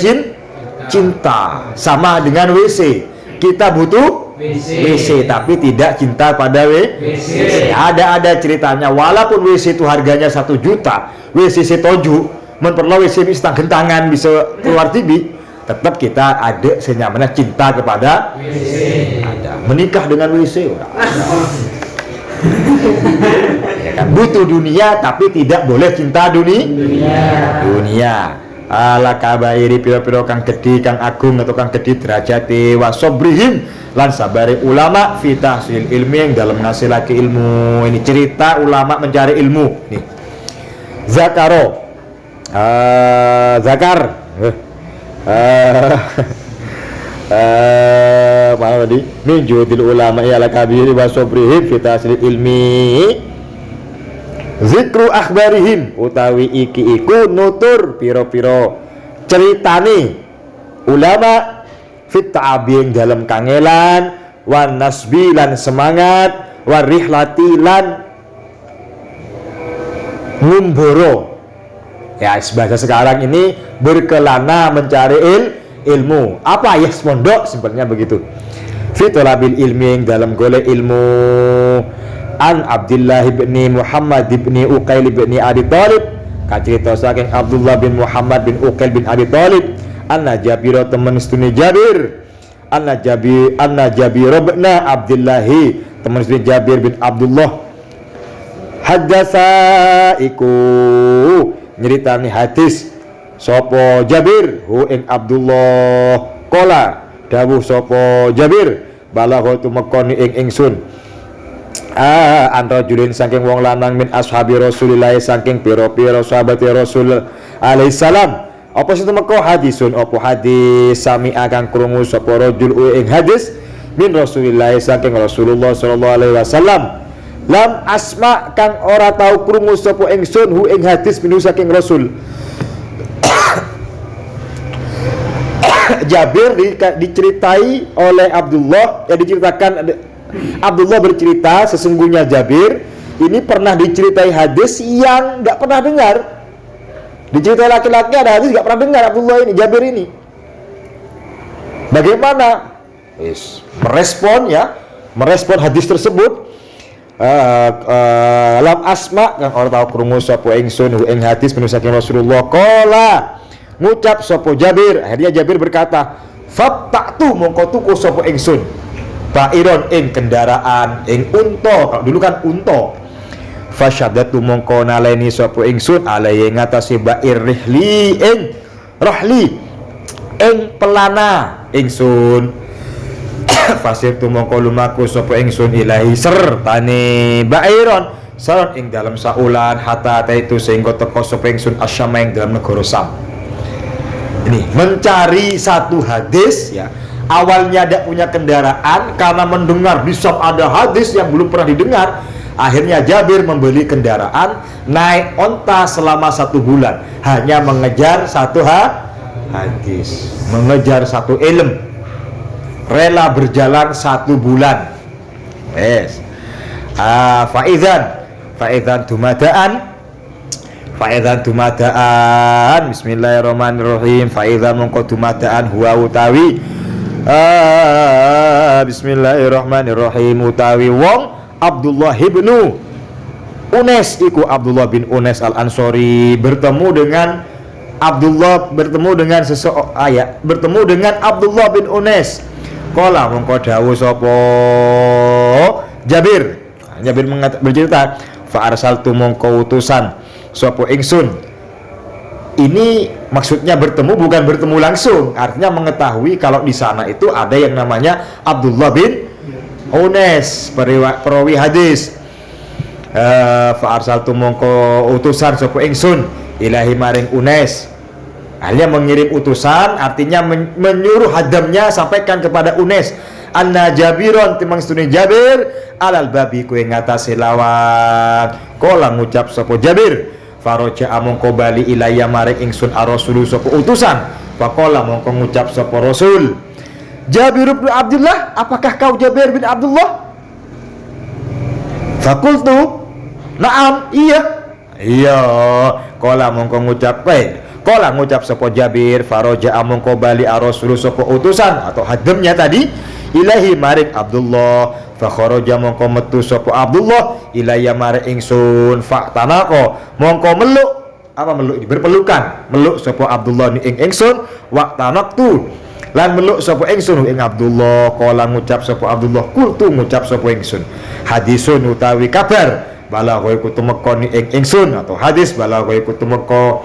S1: cinta. Sama dengan WC, kita butuh WC tapi tidak cinta pada WC. Ada ceritanya, walaupun WC itu harganya 1 juta, WC setuju memperlu WC setang gentangan bisa keluar TV, tetap kita ada senyamannya cinta kepada WC. Ada menikah dengan WC. Ya kan? Butuh dunia tapi tidak boleh cinta dunia. Ala kabairi piro-piro kang gede, kang agung atau kang gede derajate wa sobrihim lan sabari ulama fi tahsil ilmi, yang dalam ngasilake ilmu. Ini cerita ulama mencari ilmu nih. Mana tadi? Min juhudil ulama ala kabiri wa sobrihim fi tahsil ilmi, zikru akhbarihim utawi iki iku nutur piro-piro ceritane ulama fit ta'abing dalam kangelan, wan nasbi lan semangat, war rihlati lan ngumboro. Ya, bahasa sekarang ini berkelana mencari ilmu. Apa ya pondok simpelnya begitu. Fitolabil ilmi, yang dalam golek ilmu. an Abdullah bin Muhammad bin Uqail bin Abi Thalib, kacerita saking Abdullah bin Muhammad bin Uqail bin Abi Thalib, anna Jabir teman istune Jabir, anna Jabir bin Abdullah teman istune Jabir bin Abdullah, haddatsa iku nyeritani hadis sapa Jabir hu ing Abdullah, qala dawuh sapa Jabir, balagha tumekoni ing ingsun anrajulin saking wong lanang min ashabi Rasulillah saking pira-pira sahabat Rasul alaihi salam, apa sing temeka hadisun apa hadis sami akan krungu sapa rajul ing hadis min Rasulillah saking Rasulullah sallallahu alaihi wasallam, lam asma kang ora tau krungu sapa ingsun hu ing hadis minu saking Rasul. Jabir diceritai oleh Abdullah, diceritakan Abdullah bercerita sesungguhnya Jabir ini pernah diceritai hadis yang nggak pernah dengar. Diceritai laki-laki ada hadis nggak pernah dengar Abdullah ini, Jabir ini. Bagaimana? Merespon hadis tersebut. Lam asma kang ora tau krungu sapa ingsun ing hadis menu saking Rasulullah, qala ngucap sapa Jabir, akhirnya Jabir berkata, fatta'tu mongko tuku sapa ingsun ba'iron ing kendaraan ing unta, kalau dulu kan unta, fasyaddatu mongko naleni sapa ingsun alai ngatasi ba'ir rihli ing rahli ing pelana ingsun, fasir tu mongko lumaku sapa ingsun ilahi sertane ba'iron saron ing dalam saulan hatta taitu sehingga teko sapa ingsun asyama ing dalam negara Sam. Ini mencari satu hadis ya, awalnya tidak punya kendaraan karena mendengar di Sam ada hadis yang belum pernah didengar. Akhirnya Jabir membeli kendaraan, naik onta selama 1 bulan hanya mengejar satu hadis, mengejar satu ilm, rela berjalan 1 bulan. Faizan dumadaan bismillahirrahmanirrahim. Faizan mongko dumadaan huwa utawi bismillahirrahmanirrahim utawi wong Abdullah bin Unes iku Abdullah bin Unes al-Ansori bertemu dengan Abdullah bin Unes. Qala mongko dawuh sapa Jabir bercerita, fa arsaltu mongko utusan sapa ingsun. Ini maksudnya bertemu bukan bertemu langsung, artinya mengetahui kalau di sana itu ada yang namanya Abdullah bin Unes, perawi hadis. Fa arsaltu mongko utusan sapa ingsun ilahi maring Unes. Akhirnya mengirim utusan, artinya menyuruh hadamnya sampaikan kepada Unes, anna Jabiron timang stune Jabir alal babi kue ngatasi lawan. Kola ngucap sapa Jabir, faroja mongko bali ilayya maring ingsun ar-rasulu sapa utusan. Faqala mongko ngucap sapa Rasul, Jabir bin Abdullah, apakah kau Jabir bin Abdullah? Fakultu, na'am, iya. Qala mongko ngucap sapa Jabir, faroja mongko bali ar-rasulu sapa utusan atau hadamnya tadi ilahi maring Abdullah. Fa kharaja mongko metu sapa Abdullah ilayya maring ingsun. Fa tanaqo mongko meluk berpelukan meluk sapa Abdullah ing ingsun. Wa tanaqtu lan meluk sapa ingsun ing Abdullah. Qala ngucap sapa Abdullah, kultu ngucap sapa ingsun, hadisun utawi kabar balagha iku tumeka ing ingsun atau hadis balagha iku tumeka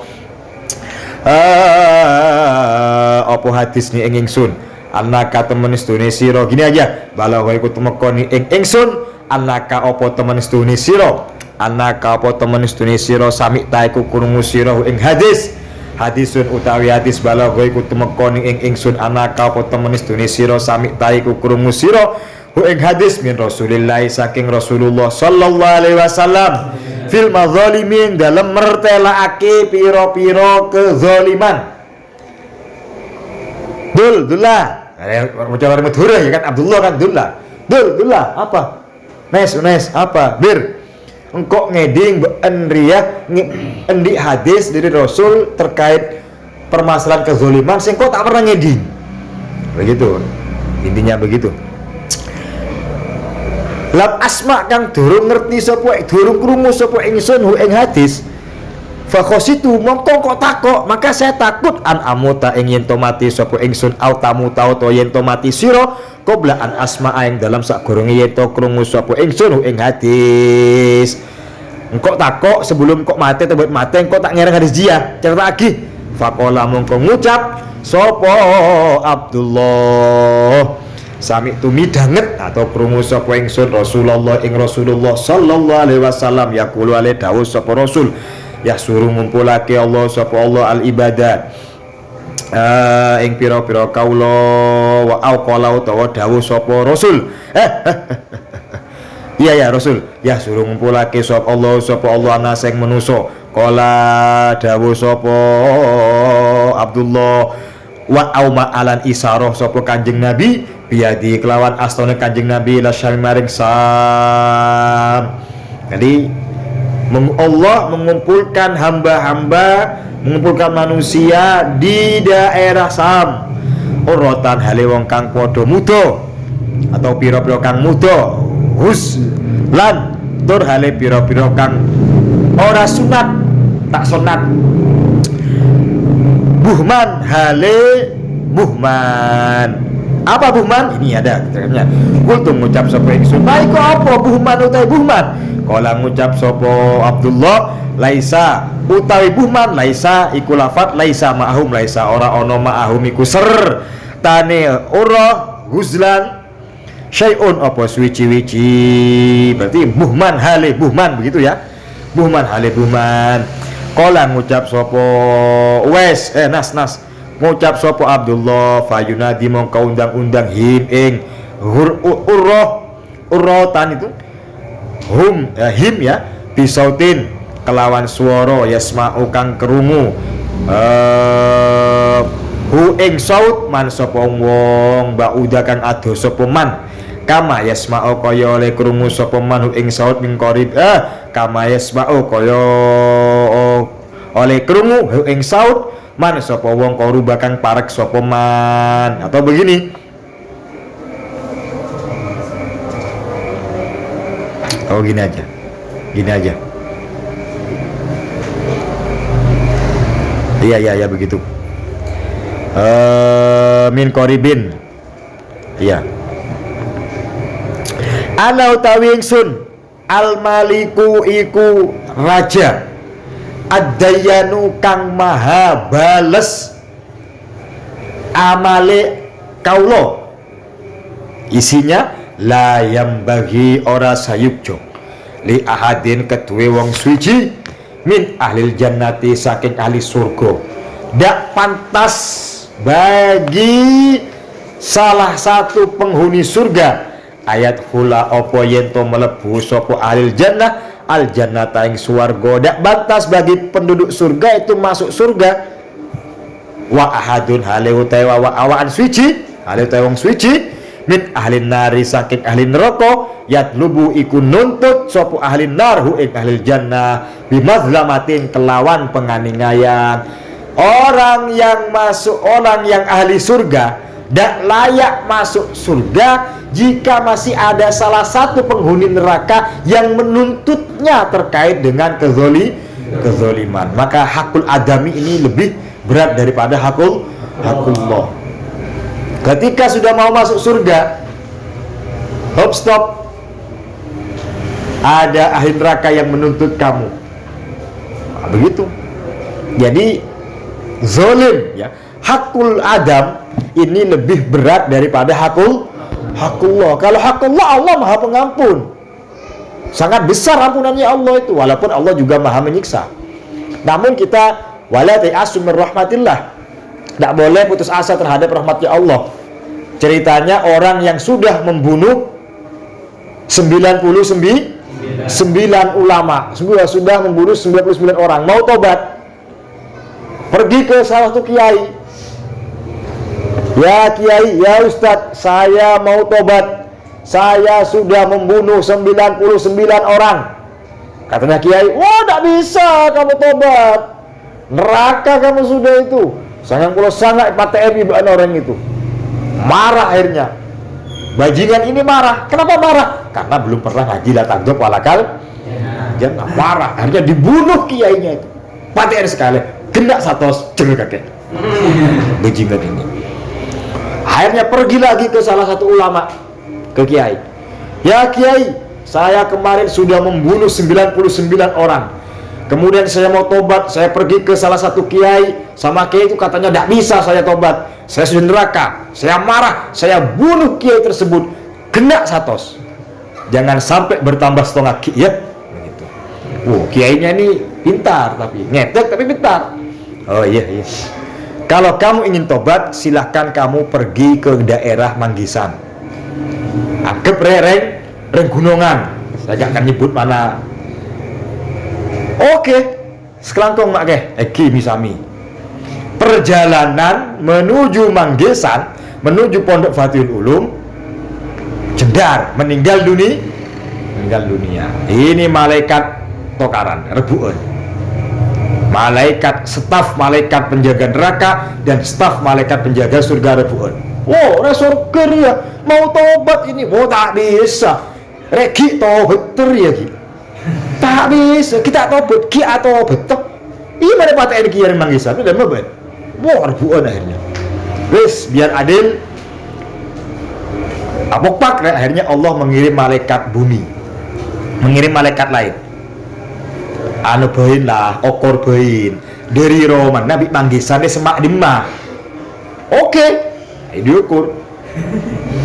S1: apa hadis ni ing ingsun. Anaka temen istune sira, gini aja, balagha iku tumeka ing ingsun anaka apa temen istune sira, sami ta iku krungu sira ing hadis. Hadisun utawi hadis balagha iku tumeka ing ingsun anaka apa temen istune sira, sami ta iku krungu sira ing hadis min Rasulillah saking Rasulullah sallallahu alaihi wasallam fil madzalimin dalam mertelaake piro-piro kezaliman. Dullah Mucawar Madura ya kan, Abdullah kan Dullah apa? Unes apa? Bir engkau ngeding endi hadis dari Rasul terkait permasalahan kezaliman sing kau tak pernah ngeding. Begitu. Intinya begitu. Lam asma kang durung ngerti sapa, durung krungu sapa ingsun hu ing hadis. Fa khositu mongko kok takok, maka saya takut an amuta ing yen to mati sapa ingsun au tamu tau to yen to mati sira qabla an asma ing dalam sakgurunge yen to krungu sapa ingsun hu ing hadis. Engkau takok sebelum kok mati atau buat mati engkau tak ngereng hadis dia cerita lagi. Faqala mongko ngucap sapa Abdullah sami tu midanget atau krungu sapa ingsun Rasulullah ing Rasulullah sallallahu alaihi wasallam yaqulu alaihi dawuh sapa Rasul ya suruh ngumpulake Allah sapa Allah al ibadah ing pira-pira kaula wa qala utawa dawuh sapa Rasul iya ya Rasul ya suruh ngumpulake sapa Allah ana sing manusa qala dawuh sapa Abdullah wa auma alan isarah sapa Kanjeng Nabi biadi kelawan astane Kanjeng Nabi la syam maring sam. Jadi Allah mengumpulkan hamba-hamba, mengumpulkan manusia di daerah Sam. Urutan hale wong kang padha muda atau pira-pira kang muda, hus lan tur hale pira-pira kang ora sunat, tak sunat. Buhman hale buhman. Apa buhman? Ini ada katanya. Kultum ngucap sapa ingsun, "Baik apa buhman utawi buhman?" Kala ngucap sapa Abdullah, "Laisa utawi buhman laisa iku lafat laisa ma'hum laisa ora ana ma'hum iku ser tane ora huzlan syai'un apa suwi-wici." Berarti buhman hale buhman begitu ya. Buhman hale buhman. Kala ngucap sapa nas ngucap sapa Abdullah fayunadi mongko undang-undang him ing urrotan itu hum him ya bisautin kelawan swara yasma'u kang krungu hu ing saut man sapa wong bauda kang ado sapa man kama yasma'u kaya oleh krungu sapa man hu ing saut min qarib kama yasma'u kaya oleh krungu hu ing saut man sapa wong koruba kang parek sapa man. Atau begini, oh gini aja iya begitu min koribin iya ana utawi ingsun al maliku iku raja ad-dayanu kang maha bales amale kaulo isinya layam bagi ora sayukjo li ahadin kedue wong suci min ahlil jannati saking ahli surga dak pantas bagi salah satu penghuni surga ayat hula opo yento melebu sopo ahlil jannah al jannata ing swarga dak batas bagi penduduk surga itu masuk surga wa ahadun hale utawa wa awaan suci hale utawa wong suci min ahli nari saking ahli neraka yatlubu iku nuntut sapa ahli nar hu ing ahli jannah bimazlamatin kelawan penganiayaan orang yang ahli surga dak layak masuk surga jika masih ada salah satu penghuni neraka yang menuntutnya terkait dengan kezoliman. Maka hakul adami ini lebih berat daripada hakullah. Ketika sudah mau masuk surga, hop stop, ada ahli neraka yang menuntut kamu. Nah, begitu. Jadi zolim ya. Hakul adam ini lebih berat daripada hakullah. Kalau hakullah Allah maha pengampun, sangat besar ampunannya Allah itu, walaupun Allah juga maha menyiksa. Namun kita wala ta'asu min rahmatillah, tidak boleh putus asa terhadap rahmatnya Allah. Ceritanya orang yang sudah membunuh 99 ulama, sudah membunuh 99 orang, mau tobat, pergi ke salah satu kiai. Ya kiai, ya ustadz, saya mau tobat. Saya sudah membunuh 99 orang. Katanya kiai, wah tidak bisa kamu tobat. Neraka kamu sudah itu. Sangat sangat PTM ibu orang itu. Marah akhirnya. Bajingan ini marah. Kenapa marah? Karena belum pernah ngaji datang dok walakal. Jangan marah. Akhirnya dibunuh kiainya itu. Paten sekali. Kena satos jengkel kakek. Bajingan ini. Akhirnya pergi lagi ke salah satu ulama, ke kiai. Ya kiai, saya kemarin sudah membunuh 99 orang. Kemudian saya mau tobat, saya pergi ke salah satu kiai, sama kiai itu katanya tidak bisa saya tobat. Saya sudah neraka, saya marah, saya bunuh kiai tersebut, kena satos. Jangan sampai bertambah setengah ya. Begitu. Kiainya ini pintar tapi ngetek tapi pintar. Oh iya. Kalau kamu ingin tobat, silahkan kamu pergi ke daerah Manggisan. Anggap reng gunungan. Saya gak akan nyebut mana. Oke, sekelangkong mak Eki misami. Perjalanan menuju Manggisan, menuju Pondok Fatihul Ulum, jendar, meninggal dunia. Ini malaikat tokaran, rebuan. Malaikat, staf malaikat penjaga neraka dan staf malaikat penjaga surga rebuan. Surga ya, mau tobat ini, tak bisa. Regi tobat ya Ki. Tak bisa, kita tobat, ki atau betok. Iya mana patah ini kiarin Manggisan, udah mabet. Rebuan akhirnya. Wes biar adil. Apok akhirnya Allah mengirim malaikat bumi, mengirim malaikat lain. Anu bain lah, okor bain dari Roman, Nabi Manggisan dia semak dimah. Oke, diukur.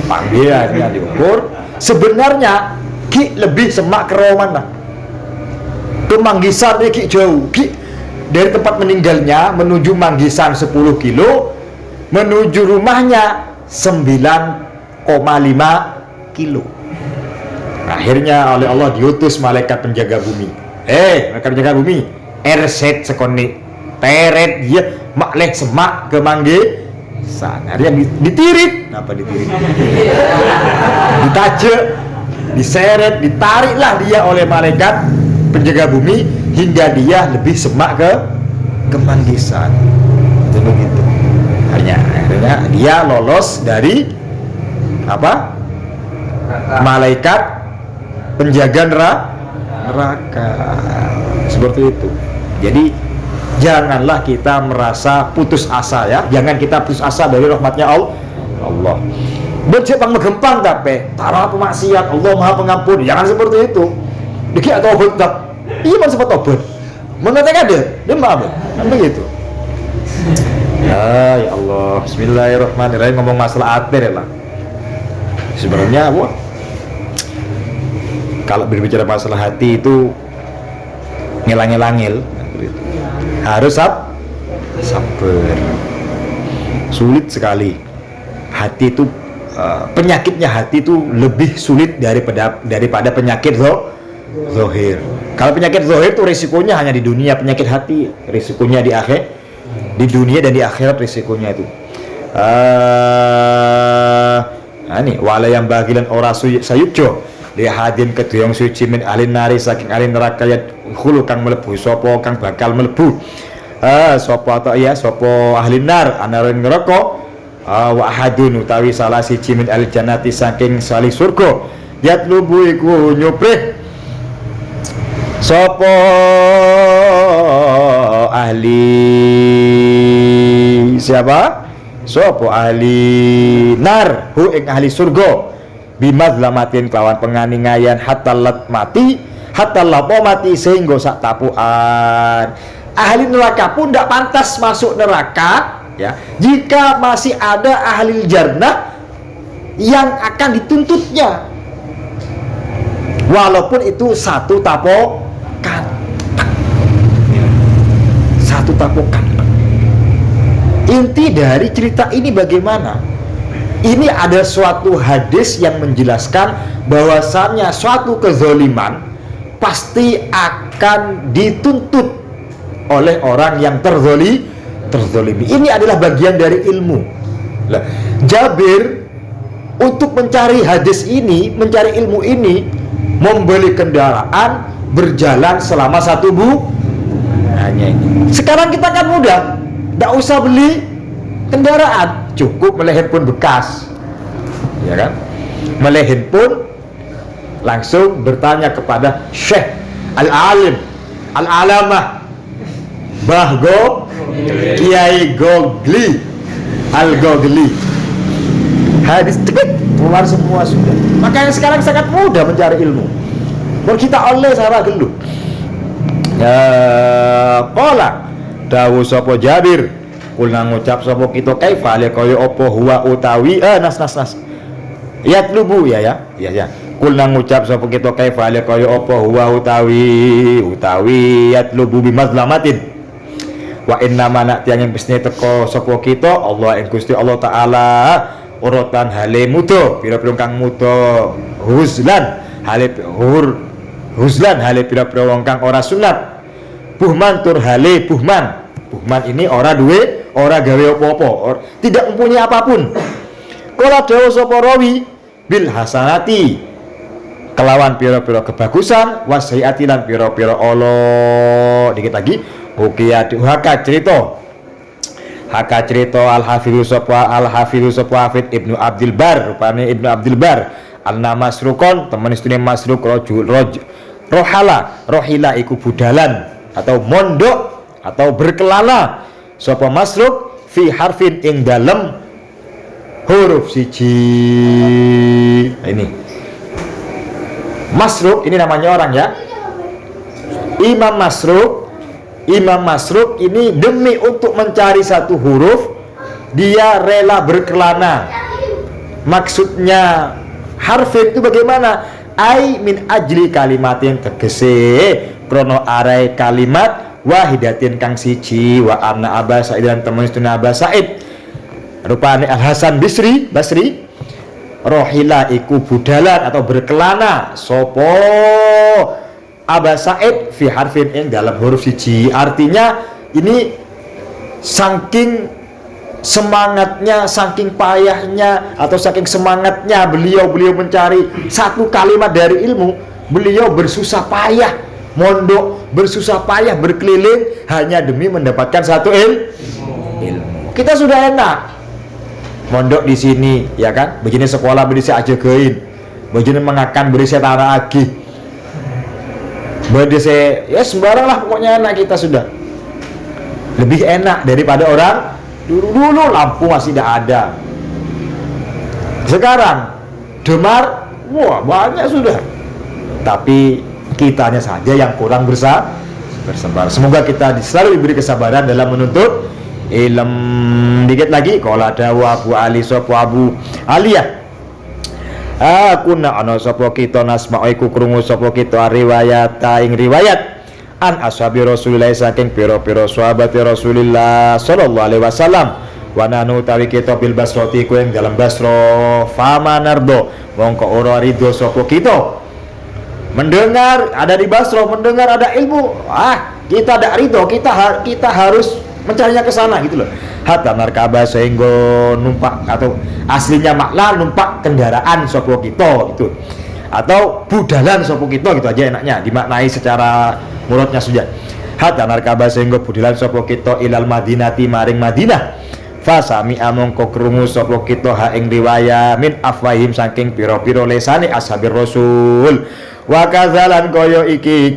S1: Panggilannya diukur. Sebenarnya Ki lebih semak ke Roman lah. Ke Manggisan Ki jauh. Ki dari tempat meninggalnya menuju Manggisan 10 kilo, menuju rumahnya 9,5 kilo. Akhirnya oleh Allah diutus malaikat penjaga bumi. Malaikat penjaga bumi, erset sekoni teret dia makleh semak ke Manggisan. Akhirnya ditirit. Apa ditirit? Ditajek, diseret, ditariklah dia oleh malaikat penjaga bumi hingga dia lebih semak ke Manggisan. Itu begitu. Akhirnya dia lolos dari apa? Malaikat penjaga neraka. Seperti itu. Jadi janganlah kita merasa putus asa ya. Jangan kita putus asa dari rahmatnya Allah. Bercepang megempang tapi tara pemaksiat, Allah Maha Pengampun. Jangan seperti itu. Diki atau obat tak? Iya kan sempat obat. Mengatakan dia maaf. Kan begitu. Ya Allah. Bismillahirrahmanirrahim. Ngomong masalah atir lah. Sebenarnya kalau berbicara masalah hati itu ngelangil harus sabar. Sulit sekali. Hati itu penyakitnya hati itu lebih sulit daripada penyakit zahir. Kalau penyakit zahir itu risikonya hanya di dunia, penyakit hati risikonya di akhir, di dunia dan di akhirat risikonya itu. Ini wala yang bagilan ora sayujo dia hadin keduyong suci min ahli nari saking ahli neraka ya khulu kang melebu sopo kang bakal melebu sopo atau iya sopo ahli nar anarin neraka wa ahadun utawi salah siji min ahli jannati saking sali surga yatlubu iku nyuprih sopo ahli siapa? Sopo ahli nar hu ing ahli surga bimadlamatin kelawan penganiayaan hatta mati sehingga sak tapuan. Ahli neraka pun tidak pantas masuk neraka ya jika masih ada ahli jannah yang akan dituntutnya walaupun itu satu tapokan. Inti dari cerita ini bagaimana? Ini ada suatu hadis yang menjelaskan bahwasannya suatu kezoliman pasti akan dituntut oleh orang yang terzolimi. Ini adalah bagian dari ilmu. Jabir untuk mencari hadis ini, mencari ilmu ini, membeli kendaraan berjalan selama 1 bulan. Sekarang kita kan mudah. Tidak usah beli kendaraan, cukup beli handphone bekas, ya kan? melehin pun langsung bertanya kepada Syekh Al-Alim Al-Alamah Bahgo Kiai Gogli Al-Gogli. Hadis cepat keluar semua sudah. Makanya sekarang sangat mudah mencari ilmu. Kalau kita oleh sama gelu. Ya qala dawu sapa Jabir kulna ngucap sapa kita kaifa kaya apa huwa utawi nas yatlubu ya kulna ngucap sapa kita kaifa kaya apa huwa utawi yatlubu bimazlamatin wa inna mana tiang pestine teko sapa kita Allah ing Gusti Allah taala urutan hale muda pira-pira kang muda huzlan hale pira-pira wong kang ora sunat buhman tur hale buhman ini ora duwe ora gawe apa-apa tidak mempunyai apapun. Kala dawu sapa rawi bil hasanati kelawan pira-pira kebagusan wasaiati lan pira-pira ala dikit lagi haka cerita al-hafidhu sapa Hafid Ibnu Abdul Bar rupane Ibnu Abdul Bar anna masrukon temen istune masruk rohila iku budalan atau mondok atau berkelana sapa masruk fi harfin ing dalem huruf siji. Ini masruk ini namanya orang ya. Imam Masruk ini demi untuk mencari satu huruf dia rela berkelana. Maksudnya harfin itu bagaimana? Ai min ajli kalimatin tegese krono arai kalimat wahidatin kang siji wa anna Aba Sa'id dan temen istuna Aba Sa'id rupane Al Hasan Basri rohila iku budalan atau berkelana sopo Aba Sa'id fi harfin ing dalam huruf siji. Artinya ini saking semangatnya, saking payahnya atau saking semangatnya beliau mencari satu kalimat dari ilmu, beliau bersusah payah mondok, bersusah payah berkeliling hanya demi mendapatkan satu ilmu. Kita sudah enak mondok di sini ya kan, begini sekolah berisi aja gain, begini mengakan berisi tara agi, berisi ya sembarang lah pokoknya enak. Kita sudah lebih enak daripada orang dulu lampu masih tidak ada, sekarang demar wah banyak sudah, tapi kitanya saja yang kurang bersabar. Semoga kita selalu diberi kesabaran dalam menuntut ilm. Dikit lagi qala dawu Abu Ali sapa Abu Aliyah aku nak ana sapa kita nasma'u krungu sapa kita riwayat ing riwayat an ashabi Rasulillah saking pira-pira sahabat Rasulillah sallallahu alaihi wasallam wa nanu tawi kita bil basrati ku ing dalam Basra famanardo mongko ora ridho sapa kita mendengar ada di Basra, mendengar ada ilmu, kita ada ridho, kita harus mencarinya ke sana gitu loh. Hatta narkaba sehingga numpak atau aslinya makna numpak kendaraan sopo kita gitu, atau budalan sopo kita gitu aja enaknya dimaknai secara mulutnya saja. Hatta narkaba sehingga budalan sopo kita ilal Madinati maring Madinah. Fasami amongko krungu sapa kita ha ing riwayat min afwahim saking pira-pira lesane ashabir Rasul. Wa kadzalan kaya iki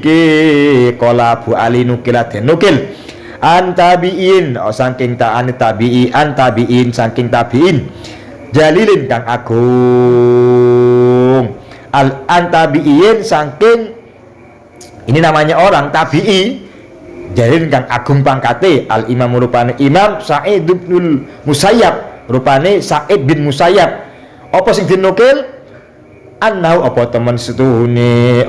S1: qala Abu Ali nukilat nukil antabiin saking tabiin saking tabiin jalilin kang agung al antabiin saking ini namanya orang tabi'i jalilin kang agung pangkate al imam rupane Imam Sa'id bin Musayyab rupane Sa'id bin Musayyab apa sing dinukil anau apa teman setuhune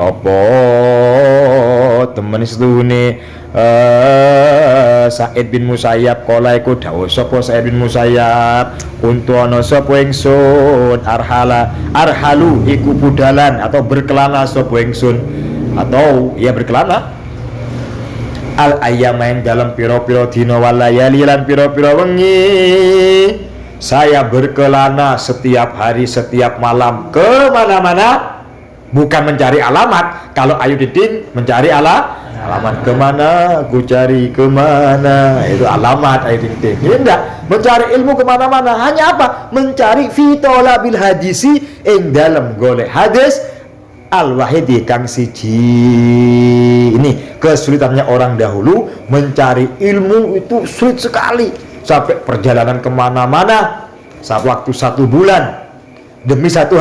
S1: Sa'id bin Musayyab kala iku dawuh sapa Sa'id bin Musayyab untuk ana sapa ingsun arhalu iku budalan atau berkelana sapa ingsun atau ya berkelana al ayyamain dalam pira-pira dina walayali lan pira-pira wengi saya berkelana setiap hari setiap malam ke mana-mana bukan mencari alamat. Kalau Ayuddin mencari alamat Alamat kemana, ku cari kemana. Itu alamat ayat ini. Ini enggak, mencari ilmu kemana-mana. Hanya apa? Mencari fitolabil hadisi ing dalam golek hadis al-wahidi kang siji. Ini kesulitannya orang dahulu mencari ilmu itu sulit sekali. Sampai perjalanan kemana-mana, waktu 1 bulan demi 1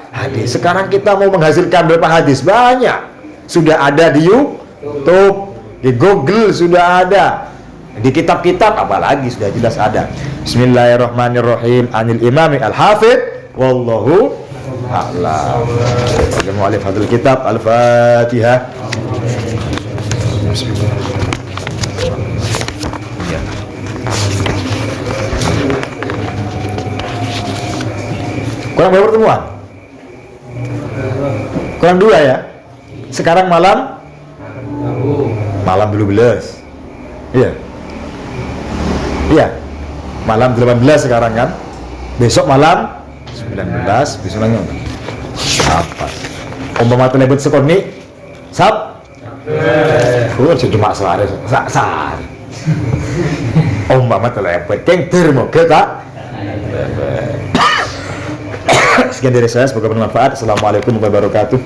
S1: hadis. Sekarang kita mau menghasilkan berapa hadis? Banyak. Sudah ada di YouTube, di Google sudah ada, di kitab-kitab apalagi sudah jelas ada. Bismillahirrahmanirrahim. Anil imami al-hafidh wallahu a'lam. Mu'allif hadil kitab al-Fatihah. Kurang berapa pertemuan? Kurang 2 ya. Sekarang malam 12. Iya. Iya. Malam 18 sekarang kan. Besok malam 19. Besok lagi apa? Umpama telebet sekoni sab. Cuma sehari. Umpama telebet keng termo kita. Sekian dari saya, semoga bermanfaat. Assalamualaikum warahmatullahi wabarakatuh.